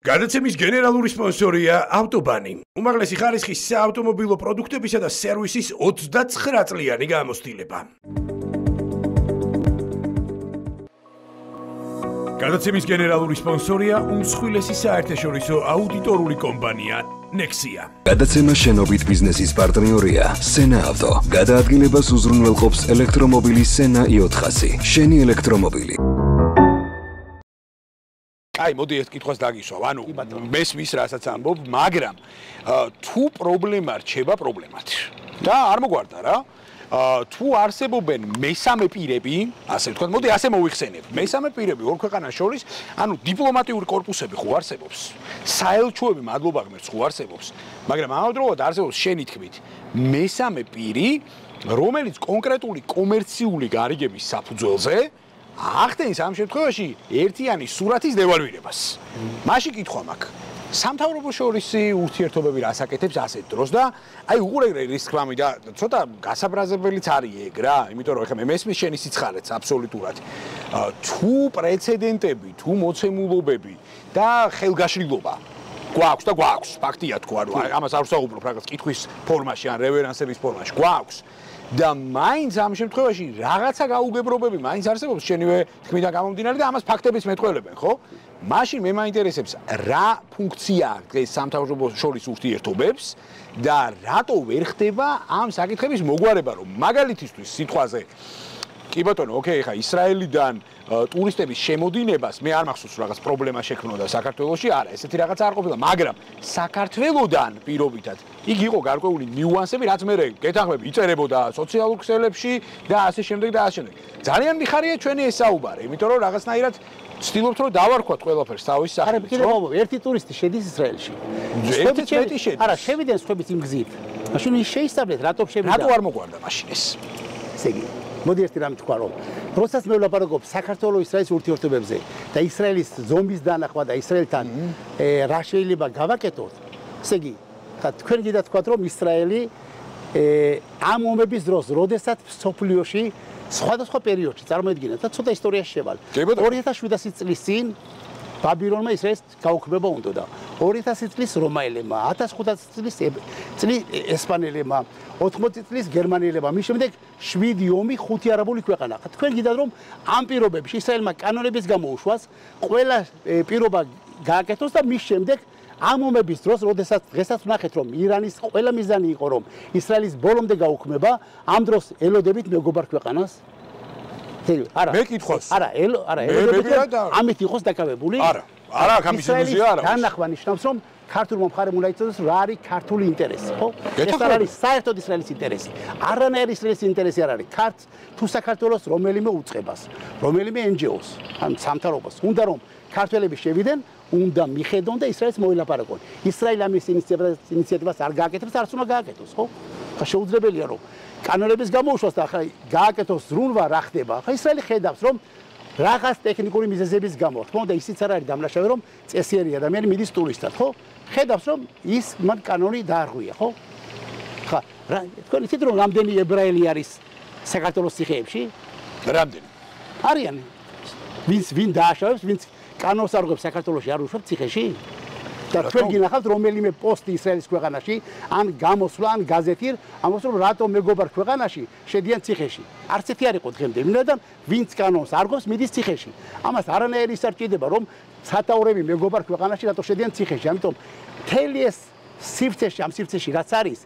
გადაცემის გენერალური სპონსორია ავტობანი. უმაღლესი ხარისხის საავტომობილო პროდუქტებისა და სერვისის 29 წლიანი გამოცდილება. გადაცემის გენერალური სპონსორია უმსხვილესი საერთაშორისო აუდიტორული კომპანია Nexia. გადაცემა შენობით ბიზნესის პარტნიორია Sena Auto. გადაადგილებას უზრუნველყოფს ელექტრომობილი Sena i400. შენი ელექტრომობილი. აი, მოდი ერთ კითხვას დაგისვავ. ანუ მესმის რასაც ამბობ, მაგრამ თუ პრობლემა რჩება პრობლემად. და არ მოგვარდა რა. თუ არსებობენ მესამე პირები, ასე ვთქვათ, მოდი ასე მოვიხსენებ. მესამე პირები ორ ქვეყანას შორის, ანუ დიპლომატიური კორპუსები ხო არსებობს, საელჩოები მადლობა ღმერთს ხო არსებობს, მაგრამ ამავდროულად არსებობს შენი თქმით მესამე პირი, რომელიც კონკრეტული კომერციული გარიგების საფუძველზე ახდენის ამ შემთხვევაში ერთიანი სურათის დევალვირებას. მაშინ კითხვა მაქვს. სამთავრობო შორისი ურთიერთობები რას აკეთებს ასეთ დროს და აი უყურე რის თქმამი და ცოტა გასაბრაზებელიც არის ეგ რა, იმიტომ რომ ეხლა მე მესმის შენი სიცხარეც აბსოლუტურად. თუ პრეცედენტები, თუ მოცემულობები და ხელგაშლილობა გვაქვს და გვაქვს, ფაქტია თქო, ანუ ამას არ ვსაუბრობ რაღაც კითხვის ფორმაში ან რევერანსების ფორმაში, გვაქვს. და მაინც ამ შემთხვევაში რაღაცა გაუგებრობები მაინც არსებობს შენივე თქმიდან გამომდინარე და ამას ფაქტებიც მეტყველებენ, ხო? მაშინ მე მაინტერესებს რა ფუნქცია აქვს სამთავრობო შორის ურთიერთობებს და რატო ვერ ხდება ამ საკითხების მოგვარება, რომ მაგალითისთვის სიტყვაზე კი ბატონო, ოკეი, ხა ისრაელიდან ტურისტების შემოდინებას მე არ მახსოვს რაღაც პრობლემა შექმნოდა საქართველოში, არა, ესეთი რაღაცა არ ყოფილა, მაგრამ საქართველოდან პირობითად იგი იყო გარკვეული ნიუანსები, რაც მე გეთანხმები, იწერებოდა სოციალურ ქსელებში და ასე შემდეგ და ასე შემდეგ. ძალიან მიხარია ჩვენი ეს საუბარი, იმიტომ რომ რაღაცნაირად ვცდილობთ რომ დავარქვათ ყველაფერს თავის სახელით. არა, კიდევ ერთი ტურისტი შედის ისრაელში. ერთიც მეტი შედის. არა, შევიდნენ სხვების იმ გზით. მაშინ ის შეისწავლეთ, რატომ შევიდა. რატო არ მოგვარდა მაშინ ეს? ესე იგი მოდი ერთი რამ თქვა რომ როდესაც მე ვლაპარაკობ საქართველოს ისრაელის ურთიერთობებზე და ისრაელის ზომბის დანახვა და ისრაელთან რა შეიძლება გავაკეთოთ, ესე იგი ხა თქვენ გიდა თქვათ რომ ისრაელი ამ ომების დროს, როდესაც სოფლიოში სხვადასხვა პერიოდში წარმოედგინეთ და ცოტა ისტორიაში შევალ. 2700 წლის წინ ბაბილონმა ისრაელს გაუქმება უნდოდა. 2000 წლის რომაელებმა, 1500 წლის ესპანელებმა, 80 წლის გერმანელებმა, მის შემდეგ 7 ომი 5 არაბული ქვეყანა. თქვენ გიდათ რომ ამ პირობებში ისრაელმა კანონების გამოუშვას, ყველა პირობა გააკეთოს და მის შემდეგ ამ ომების დროს, როდესაც დღესაც ვნახეთ რომ ირანის ყველა მიზანი იყო რომ ისრაელის ბოლომდე გაუქმება, ამ დროს ელოდებით მეგობარ ქვეყანას არა მე კითხავს არა ელოდებით ამით იყოს დაკავებული არა აქ ამის ილუზია არა განახვა ნიშნავს რომ ქართულმა მხარემ უნდა იცოდეს რა არის ქართული ინტერესი ხო ეს არის საერთოდ ისრაელის ინტერესი არანაირი ისრაელის ინტერესი არ არის ქართს თუ საქართველოს რომელიმე უწყებას რომელიმე NGO-ს ან სამთავრობას უნდა რომ ქართველები შევიდნენ უნდა მიხედონ და ისრაელს მოილაპარაკონ ისრაელი ამის ინიციატივას არ გააკეთებს არც უნდა გააკეთოს ხო ხა შეუძლებელია რომ კანონების გამოუშვას და ახლა გააკეთოს ზრუნვა რა ხდება ხა ისრაელი ხედავს რომ რაღაც ტექნიკური მიზეზების გამო თქო და ისიც არ არის დამნაშავე რომ წესიერი ადამიანი მიდის ტურისტად ხო ხედავს რომ ის მან კანონი დაარღვია ხო ხა რა თქვენ იცით რომ რამდენი ებრაელი არის საქართველოს ციხეებში რამდენი არიან ვინ დააშავებს ვინც კანონს არღვევს საქართველოში არ უშვებს ციხეში და თქვენ გინახავთ რომელიმე პოსტი ისრაელის ქვეყანაში ან გამოსვლა ან გაზეთი ამბობს რომ რატომ მეგობარ ქვეყანაში შედიან ციხეში არც ერთი არ იყო დღემდე ვინმე ვინც კანონს არღვევს მიდის ციხეში ამას არანაირი ის არ ჭირდება რომ სათაურები მეგობარ ქვეყანაში რატო შედიან ციხეში ამიტომ მთელი ეს სივრცეში ამ სივრცეში რაც არის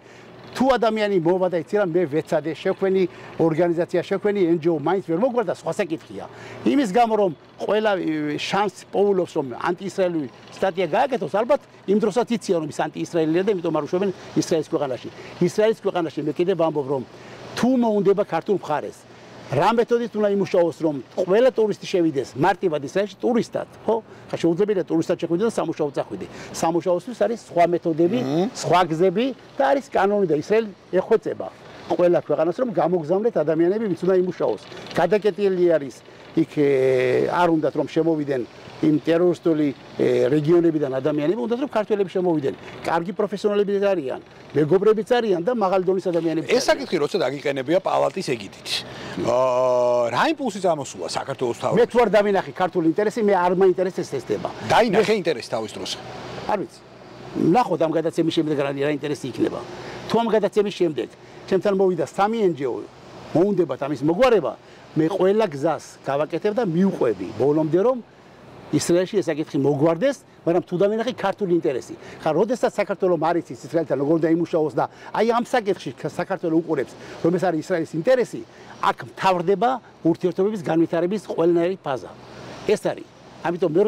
თუ ადამიანი მოვა და იცი რა მე ვეცადე შეხვენი ორგანიზაცია შეხვენი NGO მაინც ვერ მოგვარდა სხვა საკითხია იმის გამო რომ ყველა შანსი პოულობს რომ ანტიისრაელური სტატია გააკეთოს ალბათ იმ დროსაც იციან რომ ის ანტიისრაელია და იმიტომ არ უშვებენ ისრაელის ქვეყანაში ისრაელის ქვეყანაში მე კიდევ ვამბობ რომ თუ მოუნდება ქართულ მხარეს რა მეთოდით უნდა იმუშაოს რომ ყველა ტურისტი შევიდეს მარტივად ისრაელში ტურისტად ხო ხა შეუძლებელია ტურისტად შეხვიდე და სამუშაოდ წახვიდე სამუშაოსთვის არის სხვა მეთოდები სხვა გზები და არის კანონი და ისრაელი ეხვეწება ყველა ქვეყანას რომ გამოგზავნეთ ადამიანები ვინც უნდა იმუშაოს გადაკეტილი არის იქ არ უნდათ რომ შემოვიდნენ იმ ტერორისტული რეგიონებიდან ადამიანები უნდათ რომ ქართველები შემოვიდნენ კარგი პროფესიონალები არიან მეგობრებიც არიან და მაღალი დონის ადამიანები ეს საკითხი როცა დაგიყენებია პალატის ეგიდით რა იმპულსი წამოსულა საქართველოს თავში მე თუ არ დავინახე ქართული ინტერესი მე არ მაინტერესებს ეს თემა დაინახე ინტერესი თავის დროს არ ვიცი ნახოთ ამ გადაცემის შემდეგ რა ინტერესი იქნება თუ ამ გადაცემის შემდეგ ჩემთან მოვიდა 3 NGO მოუნდებათ ამის მოგვარება მე ყველა გზას გავაკეთებ და მივყვები ბოლომდე რომ ისრაელში ეს საკითხი მოგვარდეს, მაგრამ თუ დავინახე ქართული ინტერესი. ხა, როდესაც საქართველოს არის ისრაელთან როგორ დაიმუშაოს და აი ამ საკითხში საქართველოს უყურებს, რომ ეს არის ისრაელის ინტერესი, აქ მთავრდება ურთიერთობების განვითარების ყველანაირი ფაზა. ეს არის. ამიტომ მე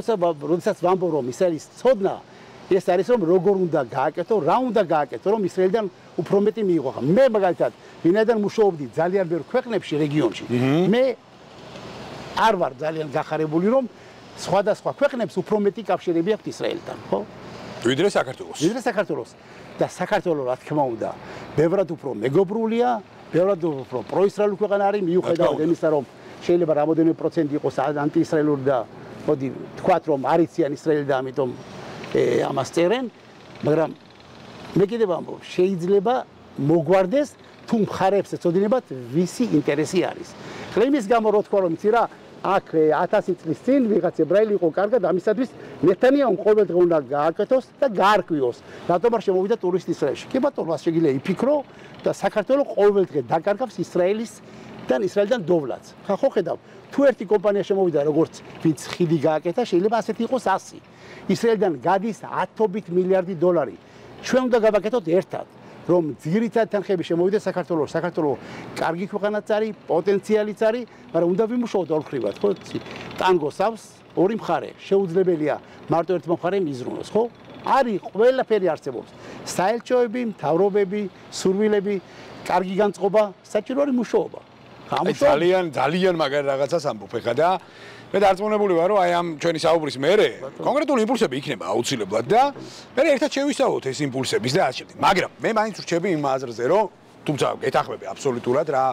როდესაც ვამბობ რომ ისრაელის ცოდნა ეს არის რომ როგორ უნდა გააკეთო, რა უნდა გააკეთო, რომ ისრაელიდან უფრო მეტი მიიღო. მე მაგალითად, ვინაიდან მუშაობდი ძალიან ბევრ ქვეყნებში რეგიონში, მე არ ვარ ძალიან გახარებული რომ სხვადასხვა ქვეყნებს უფრო მეტი კავშირები აქვთ ისრაელთან, ხო? ვიდრე საქართველოს. ვიდრე საქართველოს. და საქართველოს რა თქმა უნდა, ბევრად უფრო მეგობრულია, ბევრად უფრო პროისრაელული ქვეყანა არის, მიუხედავად იმისა, რომ შეიძლება რამოდენიმე პროცენტი იყოს ანტიისრაელური და მოდი თქვათ რომ არიციან ისრაელი და ამიტომ ამას წერენ, მაგრამ მე კიდევ ვამბობ, შეიძლება მოგვარდეს თუ მხარეებს ეცოდინებათ ვისი ინტერესი არის. ხლა იმის გამო რო თქვა რომ იცი რა აქ 1000 წლის წინ ვიღაც ებრაელი იყო კარგად ამისათვის ნეთანიაჰუმ ყოველდღე უნდა გააკეთოს და გაარკვიოს რატომ არ შემოვიდა ტურისტი ისრაელში კი ბატონო მას შეგიძლია იფიქრო და საქართველოს ყოველდღე დაკარგავს ისრაელიდან დოვლაც ხა ხო ხედავ თუ ერთი კომპანია შემოვიდა როგორც ვინც ხიდი გააკეთა შეიძლება ასეთი იყოს 100 ისრაელიდან გადის 10 მილიარდი დოლარი ჩვენ უნდა გავაკეთოთ ერთად რომ ძირითადად თანხები შემოვიდეს საქართველოს. საქართველოს კარგი ქვეყანაც არის, პოტენციალიც არის, მაგრამ უნდა ვიმუშაოთ ორმხრივად, ხო? ტანგოს აქვს ორი მხარე. შეუძლებელია მარტო ერთი მხარე მიზრუნოს, ხო? არის ყველაფერი არსებობს. საელჩოები, მთავრობები, სურვილები, კარგი განწყობა, საჭირო არის მუშაობა. ძალიან მაგარი რაღაცას ამბობ ხა და მე დარწმუნებული ვარ რომ აი ამ ჩვენი საუბრის მერე კონკრეტული იმპულსები იქნება აუცილებლად და მე ერთად შევისწავლოთ ეს იმპულსების და ასე შემდეგ. მაგრამ მე მაინც ვრჩები იმ აზრზე რომ თუმცა გეთახმები აბსოლუტურად რა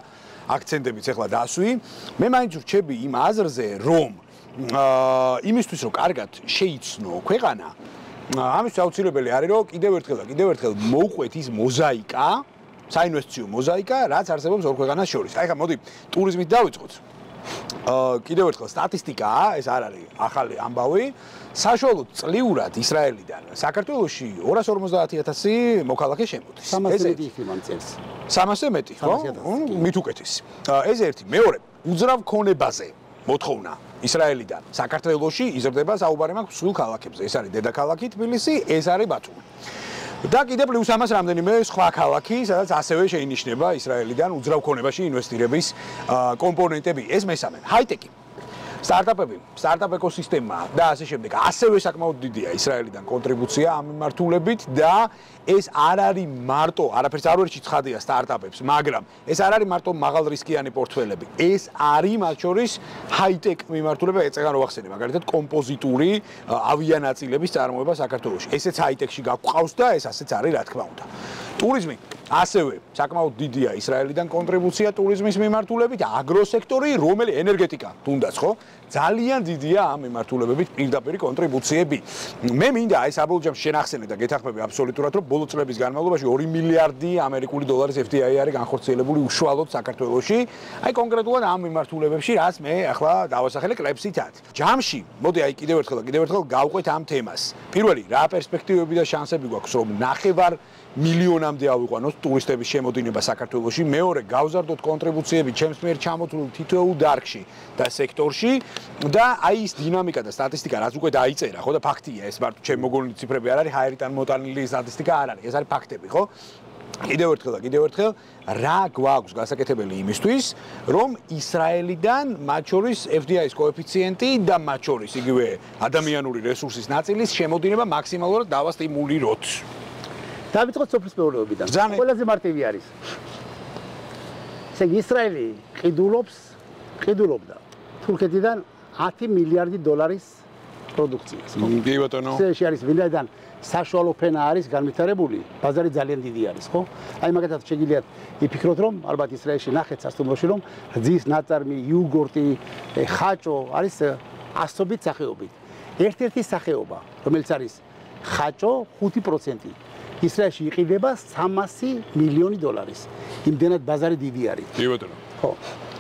აქცენტებიც ახლა დასვი. მე მაინც ვრჩები იმ აზრზე რომ იმისთვის რომ კარგად შეიცნო ქვეყანა ამის აუცილებელი არის რომ კიდევ ერთხელ მოუყვეთ ის მოზაიკა, საინვესტიციო მოზაიკა, რაც არსებობს ორ ქვეყანას შორის. აი ხა მოდი ტურიზმით დავიწყოთ. კიდევ ერთხელ სტატისტიკაა, ეს არ არის ახალი ამბავი. საშუალოდ წლიურად ისრაელიდან საქართველოში 250,000 მოქალაქე შემოდის. 300 მეტი იქნება წელს. 300 მეტი, ხო? მით უკეთესი. ეს ერთი, მეორე, უძრავ ქონებაზე მოთხოვნა ისრაელიდან საქართველოში იზრდება საუბარი მაქვს სულ ქალაქებზე. ეს არის დედაქალაქი თბილისი, ეს არის ბათუმი. და კიდევ პლუს ამას რამდენიმე სხვა ქალაქი, სადაც ასევე შეინიშნება ისრაელიდან უძრავ ქონებაში ინვესტირების კომპონენტები. ეს მესამე, ჰაი-ტექი. სტარტაპები, სტარტაპ ეკოსისტემა და ასე შემდეგ. ასევე საკმაოდ დიდია ისრაელიდან კონტრიბუცია ამ მიმართულებით და ეს არ არის მარტო, არაფერს არ ვერჩი ცხადია სტარტაპებს, მაგრამ ეს არ არის მარტო მაღალრისკიანი პორტფელები. ეს არის მათ შორის ჰაი-ტექ მიმართულება, ეწეგან რო ახსენე, მაგალითად კომპოზიტური ავიანაწილების წარმოება საქართველოში. ესეც ჰაი-ტექში გაგვყავს და ეს ასეც არის, რა თქმა უნდა. ტურიზმი ასევე საკმაოდ დიდია ისრაელიდან კონტრიბუცია ტურიზმის მიმართულებით, აგროსექტორი, რომელი ენერგეტიკა თუნდაც, ხო? ძალიან დიდია ამ მიმართულებებით პირდაპირი კონტრიბუციები. მე მინდა აი საბოლოო შენ ახსენე და გეთახმები აბსოლუტურად, რომ ბოლო წლების განმავლობაში 2 მილიარდი ამერიკული დოლარის FDI არის განხორციელებული უშუალოდ საქართველოში. აი კონკრეტულად ამ მიმართულებებში, რაც მე ახლა დავასახელე კლეფსითაც. ჯამში, მოდი აი კიდევ ერთხელ გავყვეთ ამ თემას. პირველი, რა პერსპექტივები და შანსები გვაქვს, რომ 9 მილიონამდე ავიყვანოთ ტურისტების შემოდინება საქართველოში. მეორე, გავზარდოთ კონტრიბუციები ჩემს მიერ ჩამოთვლილ თითოეულ დარგში და სექტორში და აი ის დინამიკა და სტატისტიკა, რაც უკვე დაიწერა, ხო და ფაქტია, ეს მარტო ჩემ მოგონილი ციფრები არ არის, ჰაერიდან მოტანილი სტატისტიკა არ არის, ეს არის ფაქტები, ხო? კიდევ ერთხელ, რა გვაქვს გასაკეთებელი იმისთვის, რომ ისრაელიდან მათ შორის FDI-ის კოეფიციენტი და მათ შორის იგივე ადამიანური რესურსის ნაწილის შემოდინება მაქსიმალურად დავასტიმულიროთ. დავიწყოთ სოფლის მეურნეობიდან. ყველაზე მარტივი არის. ესე იგი ისრაელი ყიდულობდა თურქეთიდან 10 მილიარდი დოლარის პროდუქციას. კი ბატონო. ეს არის ვინაიდან საშუალო ფენა არის განვითარებული, ბაზარი ძალიან დიდი არის, ხო? აი მაგათაც შეგიძლიათ იფიქროთ, რომ ალბათ ისრაელში ნახეთ სასტუმროში, რომ რძის ნაწარმი, იოგურტი, ხაჭო არის ასობით სახეობით. ერთ-ერთი სახეობა, რომელიც არის ხაჭო 5% ისრაელში იყიდება 300 მილიონი დოლარის. იმდენად ბაზარი დიდი არის. კი ბატონო. ხო.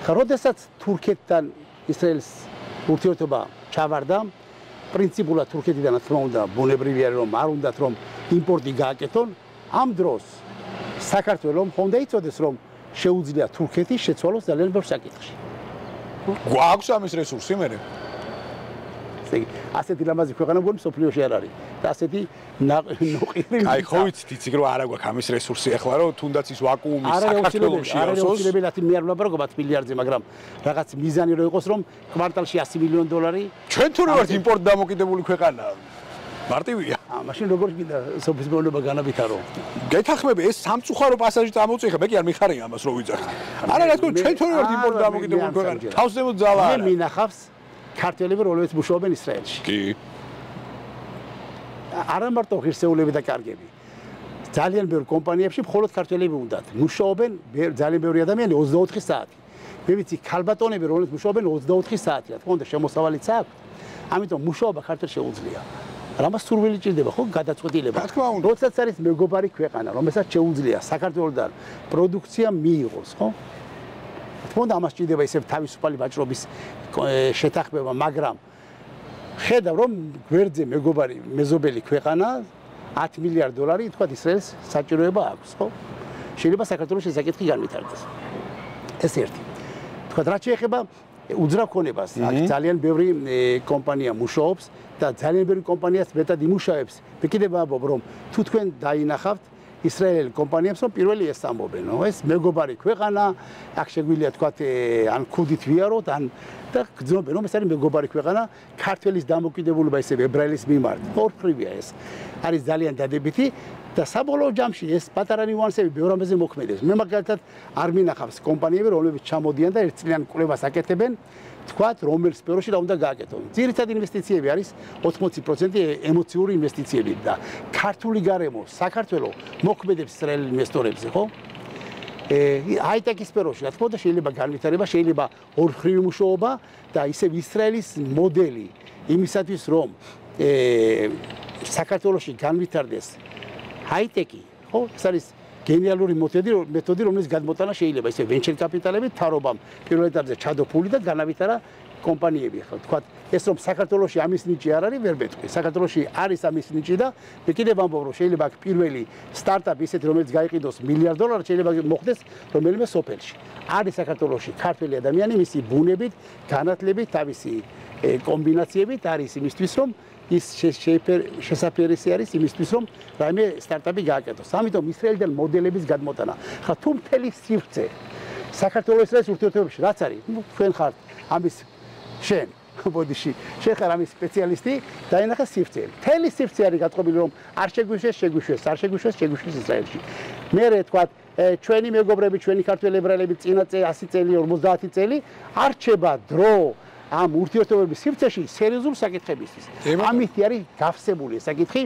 ხა როდესაც თურქეთთან ისრაელს ურთიერთობა ჩავარდა, პრინციპულად თურქეთიდან თქმა უნდა ბუნებრივია რომ არ უნდათ რომ იმპორტი გააკეთონ, ამ დროს საქართველოს ხონდა იცოდეს რომ შეუძლია თურქეთი შეცვალოს ძალიან ბევრ საკითხში. გვაქვს ამის რესურსი მე? ასეთი ლამაზი ქვეყანა მგონი სოფლიოში არ არის. და ასეთი ნოყირი. აი ხო ვიცით იცი რომ არა გვაქვს ამის რესურსი ახლა რომ თუნდაც ის ვაკუუმი საქართველოში არ არის აუცილებელი მე არ ვლაპარაკობ 10 მილიარდზე, მაგრამ რაღაც მიზანი რო იყოს რომ კვარტალში 100 მილიონი დოლარი. ჩვენ თუ რა ვართ იმპორტ დამოკიდებული ქვეყანა? მარტივია. მაშინ როგორ გინდა სოფლის მეურნეობა განავითარო? გეთახმები ეს სამწუხარო პასაჟი წამოწიხე, მე კი არ მიხარია ამას რო ვიძახი. არა რა თქო ჩვენ თუ რა ვართ იმპორტ დამოკიდებული ქვეყანა? თავსებოდ ძალა არა. მე მინახავს ქართველები რომლებიც მუშაობენ ისრაელში. კი. არა მარტო ღირსეულები და კარგები. ძალიან ბევრ კომპანიებში მხოლოდ ქართველები უნდათ. მუშაობენ ძალიან ბევრი ადამიანი 24 საათი. მე ვიცი ქალბატონები რომლებიც მუშაობენ 24 საათი, რა თქმა უნდა შემოსავალიც აქვს. ამიტომ მუშაობა ქართველ შეუძლია. რამას სურვილი ჭირდება ხო გადაწყვეტილება. რა თქმა უნდა. როდესაც არის მეგობარი ქვეყანა, რომელსაც შეუძლია საქართველოსთან პროდუქცია მიიღოს, ხო? რა თქმა უნდა ამას ჭირდება ისევ თავისუფალი ვაჭრობის შეთანხმება, მაგრამ ხედავ რომ გვერდზე მეგობარი მეზობელი ქვეყანა 10 მილიარდ დოლარი თქვა ისრაელს საჭიროება აქვს, ხო? შეიძლება საქართველოს შესაკითხი განვითარდეს. ეს ერთი. თქვა რაც შეეხება უძრავ ქონებას, აქ ძალიან ბევრი კომპანია მუშაობს და ძალიან ბევრი კომპანიაც მეტად იმუშავებს. მე კიდევ ვამბობ რომ თუ თქვენ დაინახავთ ისრაელ კომპანიებს რომ პირველი ეს ამბობენ, ეს მეგობარი ქვეყანა, აქ შეგვიძლია თქვათ ან ქუდით ვიაროთ, ან და გძნობენ რომ ეს არის მეგობარი ქვეყანა, ქართველის დამოკიდებულება ისე ებრაელის მიმართ. ორფრივია ეს. არის ძალიან დადებითი და საბოლოო ჯამში ეს პატარა ნიუანსები ბევრ რამეზე მოქმედებს. მე მაგალითად არ მინახავს კომპანიები, რომლებიც ჩამოდიან და ერთწლიან კვლევას აკეთებენ, თქვათ რომელ სფეროში რა უნდა გააკეთონ. ძირითადი ინვესტიციები არის 80% ემოციური ინვესტიციები და ქართული გარემო საქართველოს მოქმედებს ისრაელ ინვესტორებზე, ხო? ჰაი-ტექის სფეროში, რა თქმა უნდა, შეიძლება განვითარება, შეიძლება ორხრივი მუშაობა და ისევ ისრაელის მოდელი იმისათვის რომ საქართველოში განვითარდეს ჰაი-ტექი, ხო? ეს არის გენიალური მეთოდი, რომელიც გადმოტანა შეიძლება ისე ვენჩერ კაპიტალებით, თარობამ პირველ ეტაპზე ჩადო ფული და განავითარა კომპანიები, ხო თქვათ, ეს რომ საქართველოში ამის ნიჭი არ არის, ვერ მეტყვი. საქართველოში არის ამის ნიჭი და მე კიდევ ვამბობ, რომ შეიძლება აქ პირველი სტარტაპი ისეთი, რომელიც გაიყიდოს $1 მილიარდ, შეიძლება მოხდეს რომელიმე სოფელში. არის საქართველოში ქართველი ადამიანი, მისი ბუნებით, განათლებით, თავისი კომბინაციებით არის იმისთვის, რომ ის შესაძლებელი არის იმისთვის, რომ რაიმე სტარტაპი გააკეთოს. ამიტომ ისრაელიდან მოდელების გადმოტანა. ხა თუ მთელი სივრცე საქართველოს ეს ურთიერთობებში რაც არის, თქვენ ხართ ამის შენ ბოდიში შენ ხარ ამის სპეციალისტი დაინახე სივრცე. მთელი სივრცე არის გათხოვილი, რომ არ შეგვიშვეს ისრაელში. მე თქვა ჩვენი მეგობრები, ჩვენი ქართველი ებრაელები წინა 100 წელი, 50 წელი არ რჩება დრო ამ ურთიერთობების სივრცეში სერიოზულ საკითხებისთვის. ამით არის გავსებული საკითხი.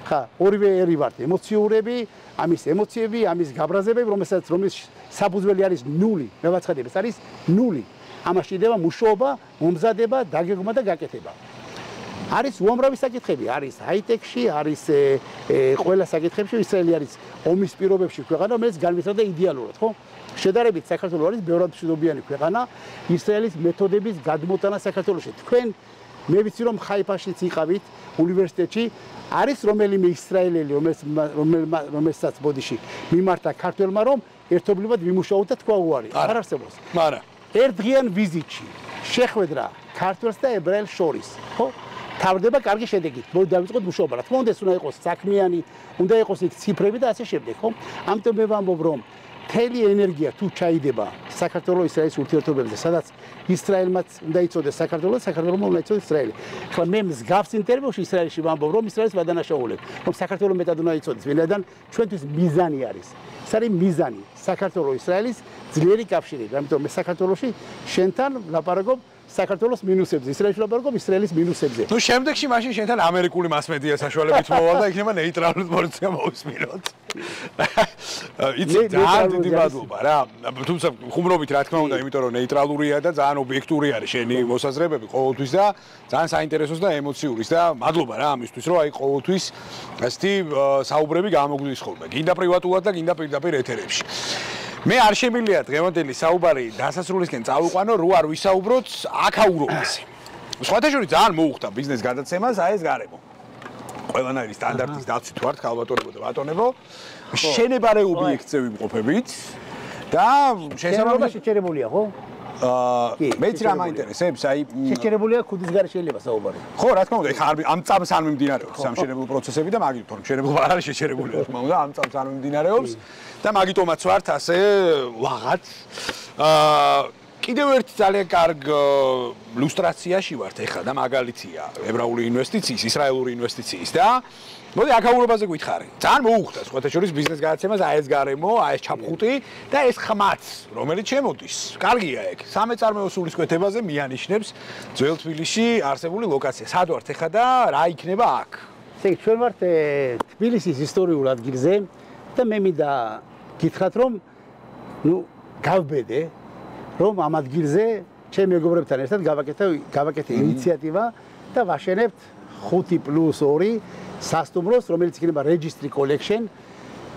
ხა ორივე ერი ვართ, ემოციურები, ამის ემოციები, ამის გაბრაზებები, რომლის საფუძველი არის ნული, მე ვაცხადებ, ეს არის ნული. ამაში იდება მუშაობა, მომზადება, დაგეგმა და გაკეთება. არის უამრავი საკითხები, არის ჰაი-ტექში, არის ყველა საკითხებში, ისრაელი არის ომის პირობებში ქვეყანა, რომელიც განვითარდა იდეალურად, ხო? შედარებით საქართველო არის ბევრად მშვიდობიანი ქვეყანა, ისრაელის მეთოდების გადმოტანა საქართველოში. თქვენ მე ვიცი რომ ხაიფაშიც იყავით უნივერსიტეტში, არის რომელიმე ისრაელელი, რომელსაც ბოდიში მიმართა ქართველმა, რომ ერთობლივად ვიმუშაოთ და თქვა უარი. არ არსებობს. მაგრამ ერთდღიან ვიზიტში შეხვედრა ქართველს და ებრაელს შორის, ხო? თავდება კარგი შედეგით. მოდი დავიწყოთ მუშაობა. რა თქმა უნდა, ეს უნდა იყოს საქმიანი, უნდა იყოს იქ ციფრები და ასე შემდეგ, ხო? ამიტომ მე ვამბობ, რომ მთელი ენერგია თუ ჩაიდება საქართველოს-ისრაელის ურთიერთობებზე, სადაც ისრაელმაც უნდა იცოდეს საქართველოს, საქართველოს უნდა იცოდეს ისრაელი. ახლა მე მსგავს ინტერვიუში ისრაელში ვამბობ, რომ ისრაელს ვადანაშაულებ, რომ საქართველოს მეტად უნდა იცოდეს, ვინაიდან ჩვენთვის მიზანი არის. ეს არის მიზანი საქართველოს-ისრაელის ძლიერი კავშირი. ამიტომ მე საქართველოში შენთან ვლაპარაკობ საქართველოს მინუსებზე, ისრაელში ვლაპარაკობ ისრაელის მინუსებზე. ნუ შემდეგში მაშინ შენთან ამერიკული მასმედია საშუალებით მოვალ და იქნება ნეიტრალური პოზიცია მოვისმინოთ. იცი ძალიან დიდი მადლობა რა. თუმცა ხუმრობით რა თქმა უნდა, იმიტომ რომ ნეიტრალურია და ძალიან ობიექტური არის შენი მოსაზრებები ყოველთვის და ძალიან საინტერესოს და ემოციურის და მადლობა რა ამისთვის, რომ აი ყოველთვის ასეთი საუბრები გამოგვდის ხოლმე. გინდა პრივატულად და გინდა პირდაპირ ეთერებში. მე არ შემიძლია დღევანდელი საუბარი დასასრულისკენ წავიყვანო, რო არ ვისაუბროთ აქაურობაზე. სხვათა შორის ძალიან მოუხდა ბიზნეს გადაცემას, აი ეს გარემო. ყველანაირი სტანდარტის დაცვით ვართ, ხალბატონებო და ბატონებო. შენებარეობი ექცევი მყოფებით და შესაბამისად შეჭერებულია, ხო? მეც რა მაინტერესებს, აი შეჭერებულია ქუდის გარე შეიძლება საუბარი. ხო, რა თქმა უნდა, ეხა ამ წამს არ მიმდინარეობს სამშენებლო პროცესები და მაგით თორემ მშენებლობა არ არის შეჭერებული, რა თქმა უნდა, ამ წამს არ მიმდინარეობს და მაგიტომაც ვართ ასე ვაღაც. კიდევ ერთ ძალიან კარგ ლუსტრაციაში ვართ ეხლა და მაგალითია ებრაული ინვესტიციის, ისრაელური ინვესტიციის და მოდი აქაურობაზე გითხარი. ძალიან მოუხდა სხვათა შორის ბიზნეს გადაცემას აი ეს გარემო, აი ეს ჩაფხუტი და ეს ხმაც, რომელიც შემოდის. კარგია ეგ. სამეწარმეო სულისკვეთებაზე მიანიშნებს ძველ თბილისში არსებული ლოკაცია. სად ვართ ეხლა და რა იქნება აქ? ესე იგი, ჩვენ ვართ თბილისის ისტორიულ ადგილზე და მე მინდა გითხრათ, რომ ნუ გავბედე, რომ ამ ადგილზე ჩემ მეგობრებთან ერთად გავაკეთე ინიციატივა და ვაშენებთ 5+2 სასტუმროს, რომელიც იქნება registry collection.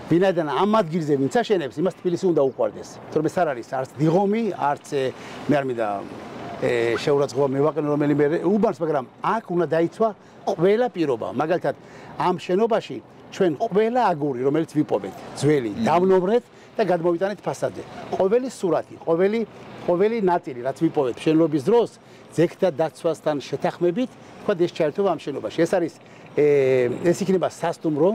ვინაიდან ამ ადგილზე ვინც აშენებს, იმას თბილისი უნდა უყვარდეს. თორემ ეს არ არის არც დიღომი, არც მე არ მინდა შეურაცხყოფა მევაყენო რომელიმე უბანს, მაგრამ აქ უნდა დაიცვა ყველა პირობა. მაგალითად, ამ შენობაში ჩვენ ყველა აგური, რომელიც ვიპოვეთ, ძველი, დავნობრეთ და გადმოვიტანეთ ფასადზე. ყოველი სურათი, ყოველი ნაწილი, რაც ვიპოვეთ შენობის დროს, ძეგლთა დაცვასთან შეთანხმებით, თქვა ეს ჩაერთვა ამ შენობაში. ეს არის ეს იქნება სასტუმრო,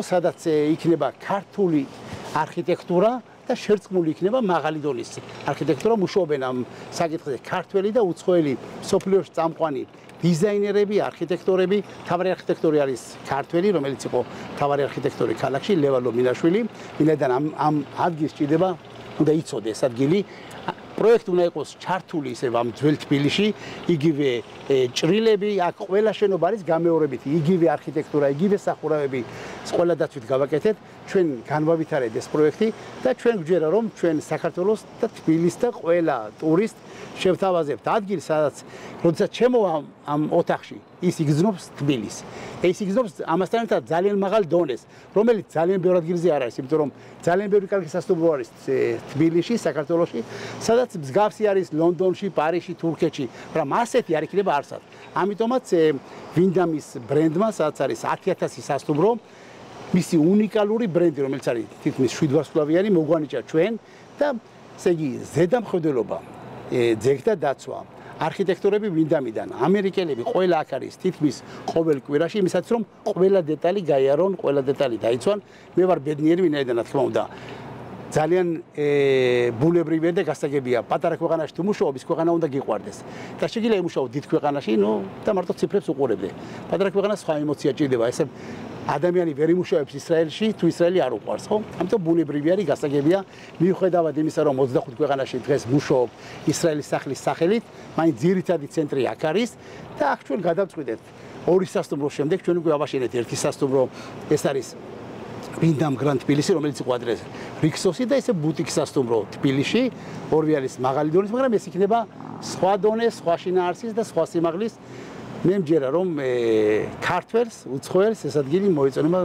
სადაც იქნება ქართული არქიტექტურა და შერწყმული იქნება მაღალი დონის არქიტექტურა. მუშაობენ ამ საკითხზე ქართველი და უცხოელი სოფლიოში წამყვანი დიზაინერები, არქიტექტორები. თავარი არქიტექტორი არის ქართველი, რომელიც იყო თავარი არქიტექტორი ქალაქში, ლევან მინაშვილი. ვინაიდან ამ ადგილს ჭირდება, უნდა იცოდეს ადგილი. პროექტი უნდა იყოს ჩართული ისევ ამ ძველ თბილისში, იგივე ჭრილები, აქ ყველა შენობა არის გამეორებითი, იგივე არქიტექტურა, იგივე სახურავები, ყველა დაცვით გავაკეთეთ. ჩვენ განვავითარეთ ეს პროექტი და ჩვენ გვჯერა რომ ჩვენ საქართველოს და თბილისს და ყველა ტურისტს შევთავაზებთ ადგილს, სადაც როდესაც ჩემოვა ამ ოთახში ის იგრძნობს თბილისს. ეს იგრძნობს ამასთან ერთად ძალიან მაღალ დონეს, რომელიც ძალიან ბევრ ადგილზე არ არის, იმიტომ რომ ძალიან ბევრი კარგი სასტუმრო არის თბილისში, საქართველოში, სადაც მსგავსი არის ლონდონში, პარიზში, თურქეთში, მაგრამ ასეთი არ იქნება არსად. ამიტომაც ვინდამის ბრენდმა, სადაც არის 10000 სასტუმრო, მისი უნიკალური ბრენდი, რომელიც არის თითქმის 7 ვარსკვლავიანი, მოგვანიჭა ჩვენ და ესე იგი ზედამხედველობა, ძეგლთა დაცვა, არქიტექტორები ვინდამიდან, ამერიკელები ყველა აქ არის თითქმის ყოველ კვირაში, იმისაც რომ ყველა დეტალი გაიარონ, ყველა დეტალი დაიცვან. მე ვარ ბედნიერი ვინაიდან რა თქმა უნდა ძალიან ბუნებრივია და გასაგებია. პატარა ქვეყანაში თუ მუშაობ, ის ქვეყანა უნდა გიყვარდეს. და შეგიძლია იმუშაო დიდ ქვეყანაში, და მარტო ციფრებს უყურებდე. პატარა ქვეყანა სხვა ემოცია ჭირდება, ესე ადამიანი ვერ იმუშავებს ისრაელში, თუ ისრაელი არ უყვარს, ხო? ამიტომ ბუნებრივი არის, გასაგებია. მიუხედავად იმისა, რომ 25 ქვეყანაში დღეს მუშაობ ისრაელის სახლის სახელით, მაინც ძირითადი ცენტრი აქ არის და აქ ჩვენ გადავწყვიტეთ ორი სასტუმროს შემდეგ ჩვენ უკვე ავაშენეთ ერთი სასტუმრო, ეს არის ვინდამ გრანდ თბილისი, რომელიც იყო ადრეს რიქსოსი და ესე ბუტიკ სასტუმრო თბილისში, ორივე არის მაღალი დონის, მაგრამ ეს იქნება სხვა დონეს, სხვა შინაარსის და სხვა სიმაღლის. მე მჯერა რომ ქართველს, უცხოელს ეს ადგილი მოეწონება.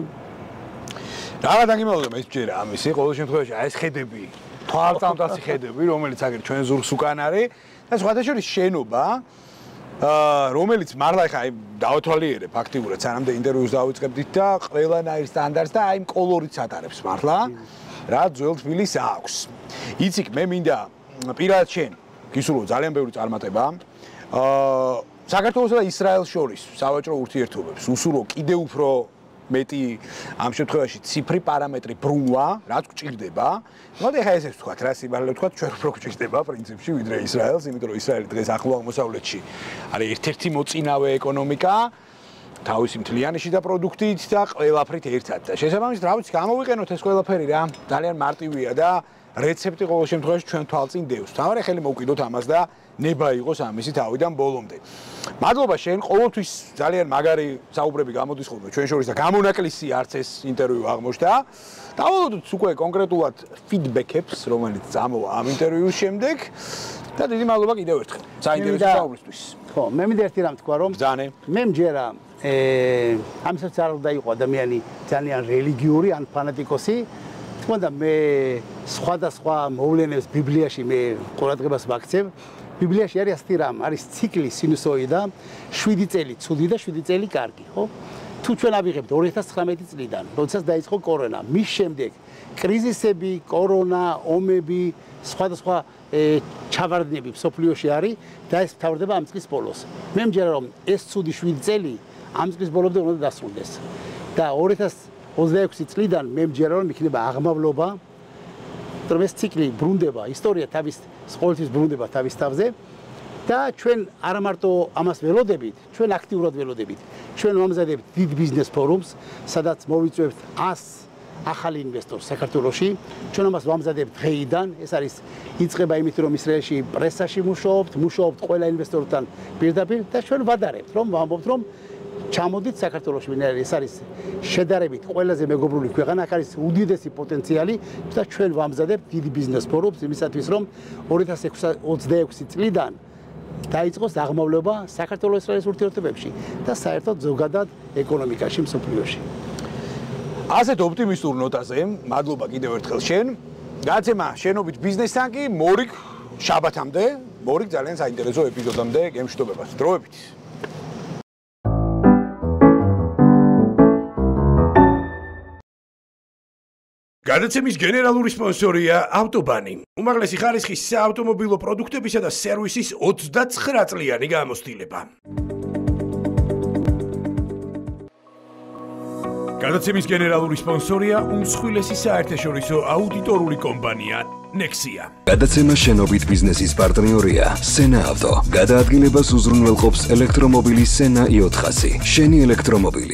რა დაგიმალავდა მე მჯერა ამისი, ყოველ შემთხვევაში აი ეს ხედები, თვალწამტაცი ხედები, რომელიც აგერ ჩვენ ზურგს უკან არის და სხვათა შორის შენობა, რომელიც მართლა ხა აი დავათვალიერე ფაქტიურად სანამდე ინტერვიუს დავიწყებდით და ყველანაირ სტანდარტს და აი კოლორიც ატარებს მართლა, რა ძველ თბილისს აქვს. იცი მე მინდა პირადად შენ გისურვო ძალიან ბევრი წარმატება. საქართველოსა და ისრაელს შორის სავაჭრო ურთიერთობებს უსურვო კიდევ უფრო მეტი ამ შემთხვევაში ციფრი პარამეტრი ბრუნვა, რაც გჭირდება. მოდი ხა ესე ვთქვათ, რა სიმართლე ვთქვათ, ჩვენ უფრო გჭირდება პრინციპში ვიდრე ისრაელს, იმიტომ რომ ისრაელი დღეს ახლო აღმოსავლეთში არის ერთ-ერთი მოწინავე ეკონომიკა, თავისი მთლიანი შიდა პროდუქტით და ყველაფრით ერთად. და შესაბამისად, რა ვიცი, გამოვიყენოთ ეს ყველაფერი რა, ძალიან მარტივია და რეცეპტი ყოველ შემთხვევაში ჩვენ თვალწინ დევს. თავარი ხელი მოვკიდოთ ამას და ნება იყოს ამისი თავიდან ბოლომდე. მადლობა შენ, ყოველთვის ძალიან მაგარი საუბრები გამოდის ხოლმე ჩვენ შორის და გამონაკლისი არც ეს ინტერვიუ აღმოჩნდა. დავალოდოთ უკვე კონკრეტულად ფიდბექებს, რომელიც წამოვა ამ ინტერვიუს შემდეგ და დიდი მადლობა კიდევ ერთხელ. საინტერესო საუბრისთვის. ხო, მე მინდა ერთი რამ თქვა რომ ბრძანე. მე მჯერა ამისაც არ უნდა იყო ადამიანი ძალიან რელიგიური ან ფანატიკოსი. თქმა უნდა მე სხვადასხვა მოვლენებს ბიბლიაში მე ყურადღებას ვაქცევ. ბიბლიაში არის ასეთი რამ, არის ციკლი სინუსოიდა, 7 წელი ცუდი და 7 წელი კარგი, ხო? თუ ჩვენ ავიღებთ 2019 წლიდან, როდესაც დაიწყო კორონა, მის შემდეგ კრიზისები, კორონა, ომები, სხვადასხვა ჩავარდნები მსოფლიოში არის და ეს მთავრდება ამ წლის ბოლოს. მე მჯერა რომ ეს ცუდი 7 წელი ამ წლის ბოლომდე უნდა დასრულდეს. და 2026 წლიდან მე მჯერა რომ იქნება აღმავლობა, რომ ეს ციკლი ბრუნდება, ისტორია თავის ყოველთვის ბრუნდება თავის თავზე და ჩვენ არა მარტო ამას ველოდებით, ჩვენ აქტიურად ველოდებით. ჩვენ ვამზადებთ დიდ ბიზნეს ფორუმს, სადაც მოვიწვევთ 100 ახალი ინვესტორს საქართველოში. ჩვენ ამას ვამზადებთ დღეიდან, ეს არის იწყება იმით, რომ ისრაელში პრესაში მუშაობთ ყველა ინვესტორთან პირდაპირ და ჩვენ ვადარებთ, რომ ვამბობთ, რომ ჩამოდით საქართველოში, ეს არის შედარებით ყველაზე მეგობრული ქვეყანა, აქ არის უდიდესი პოტენციალი და ჩვენ ვამზადებთ დიდი ბიზნეს ფორუმს იმისათვის, რომ 2026 წლიდან დაიწყოს აღმავლობა საქართველოს-ისრაელის ურთიერთობებში და საერთოდ ზოგადად ეკონომიკაში, მსოფლიოში. ასეთ ოპტიმისტურ ნოტაზე, მადლობა კიდევ ერთხელ შენ. გაცემა შენობით ბიზნესთან კი მორიგ შაბათამდე, მორიგ ძალიან საინტერესო ეპიზოდამდე გემშვიდობებათ. დროებით. გადაცემის გენერალური სპონსორია ავტობანი. უმაღლესი ხარისხის საავტომობილო პროდუქტებისა და სერვისის 29 წლიანი გამოცდილება. გადაცემის გენერალური სპონსორია უმსხვილესი საერთაშორისო აუდიტორული კომპანია Nexia. გადაცემა შენობით ბიზნესის პარტნიორია Sena Auto. გადაადგილებას უზრუნველყოფს ელექტრომობილი Sena i400. შენი ელექტრომობილი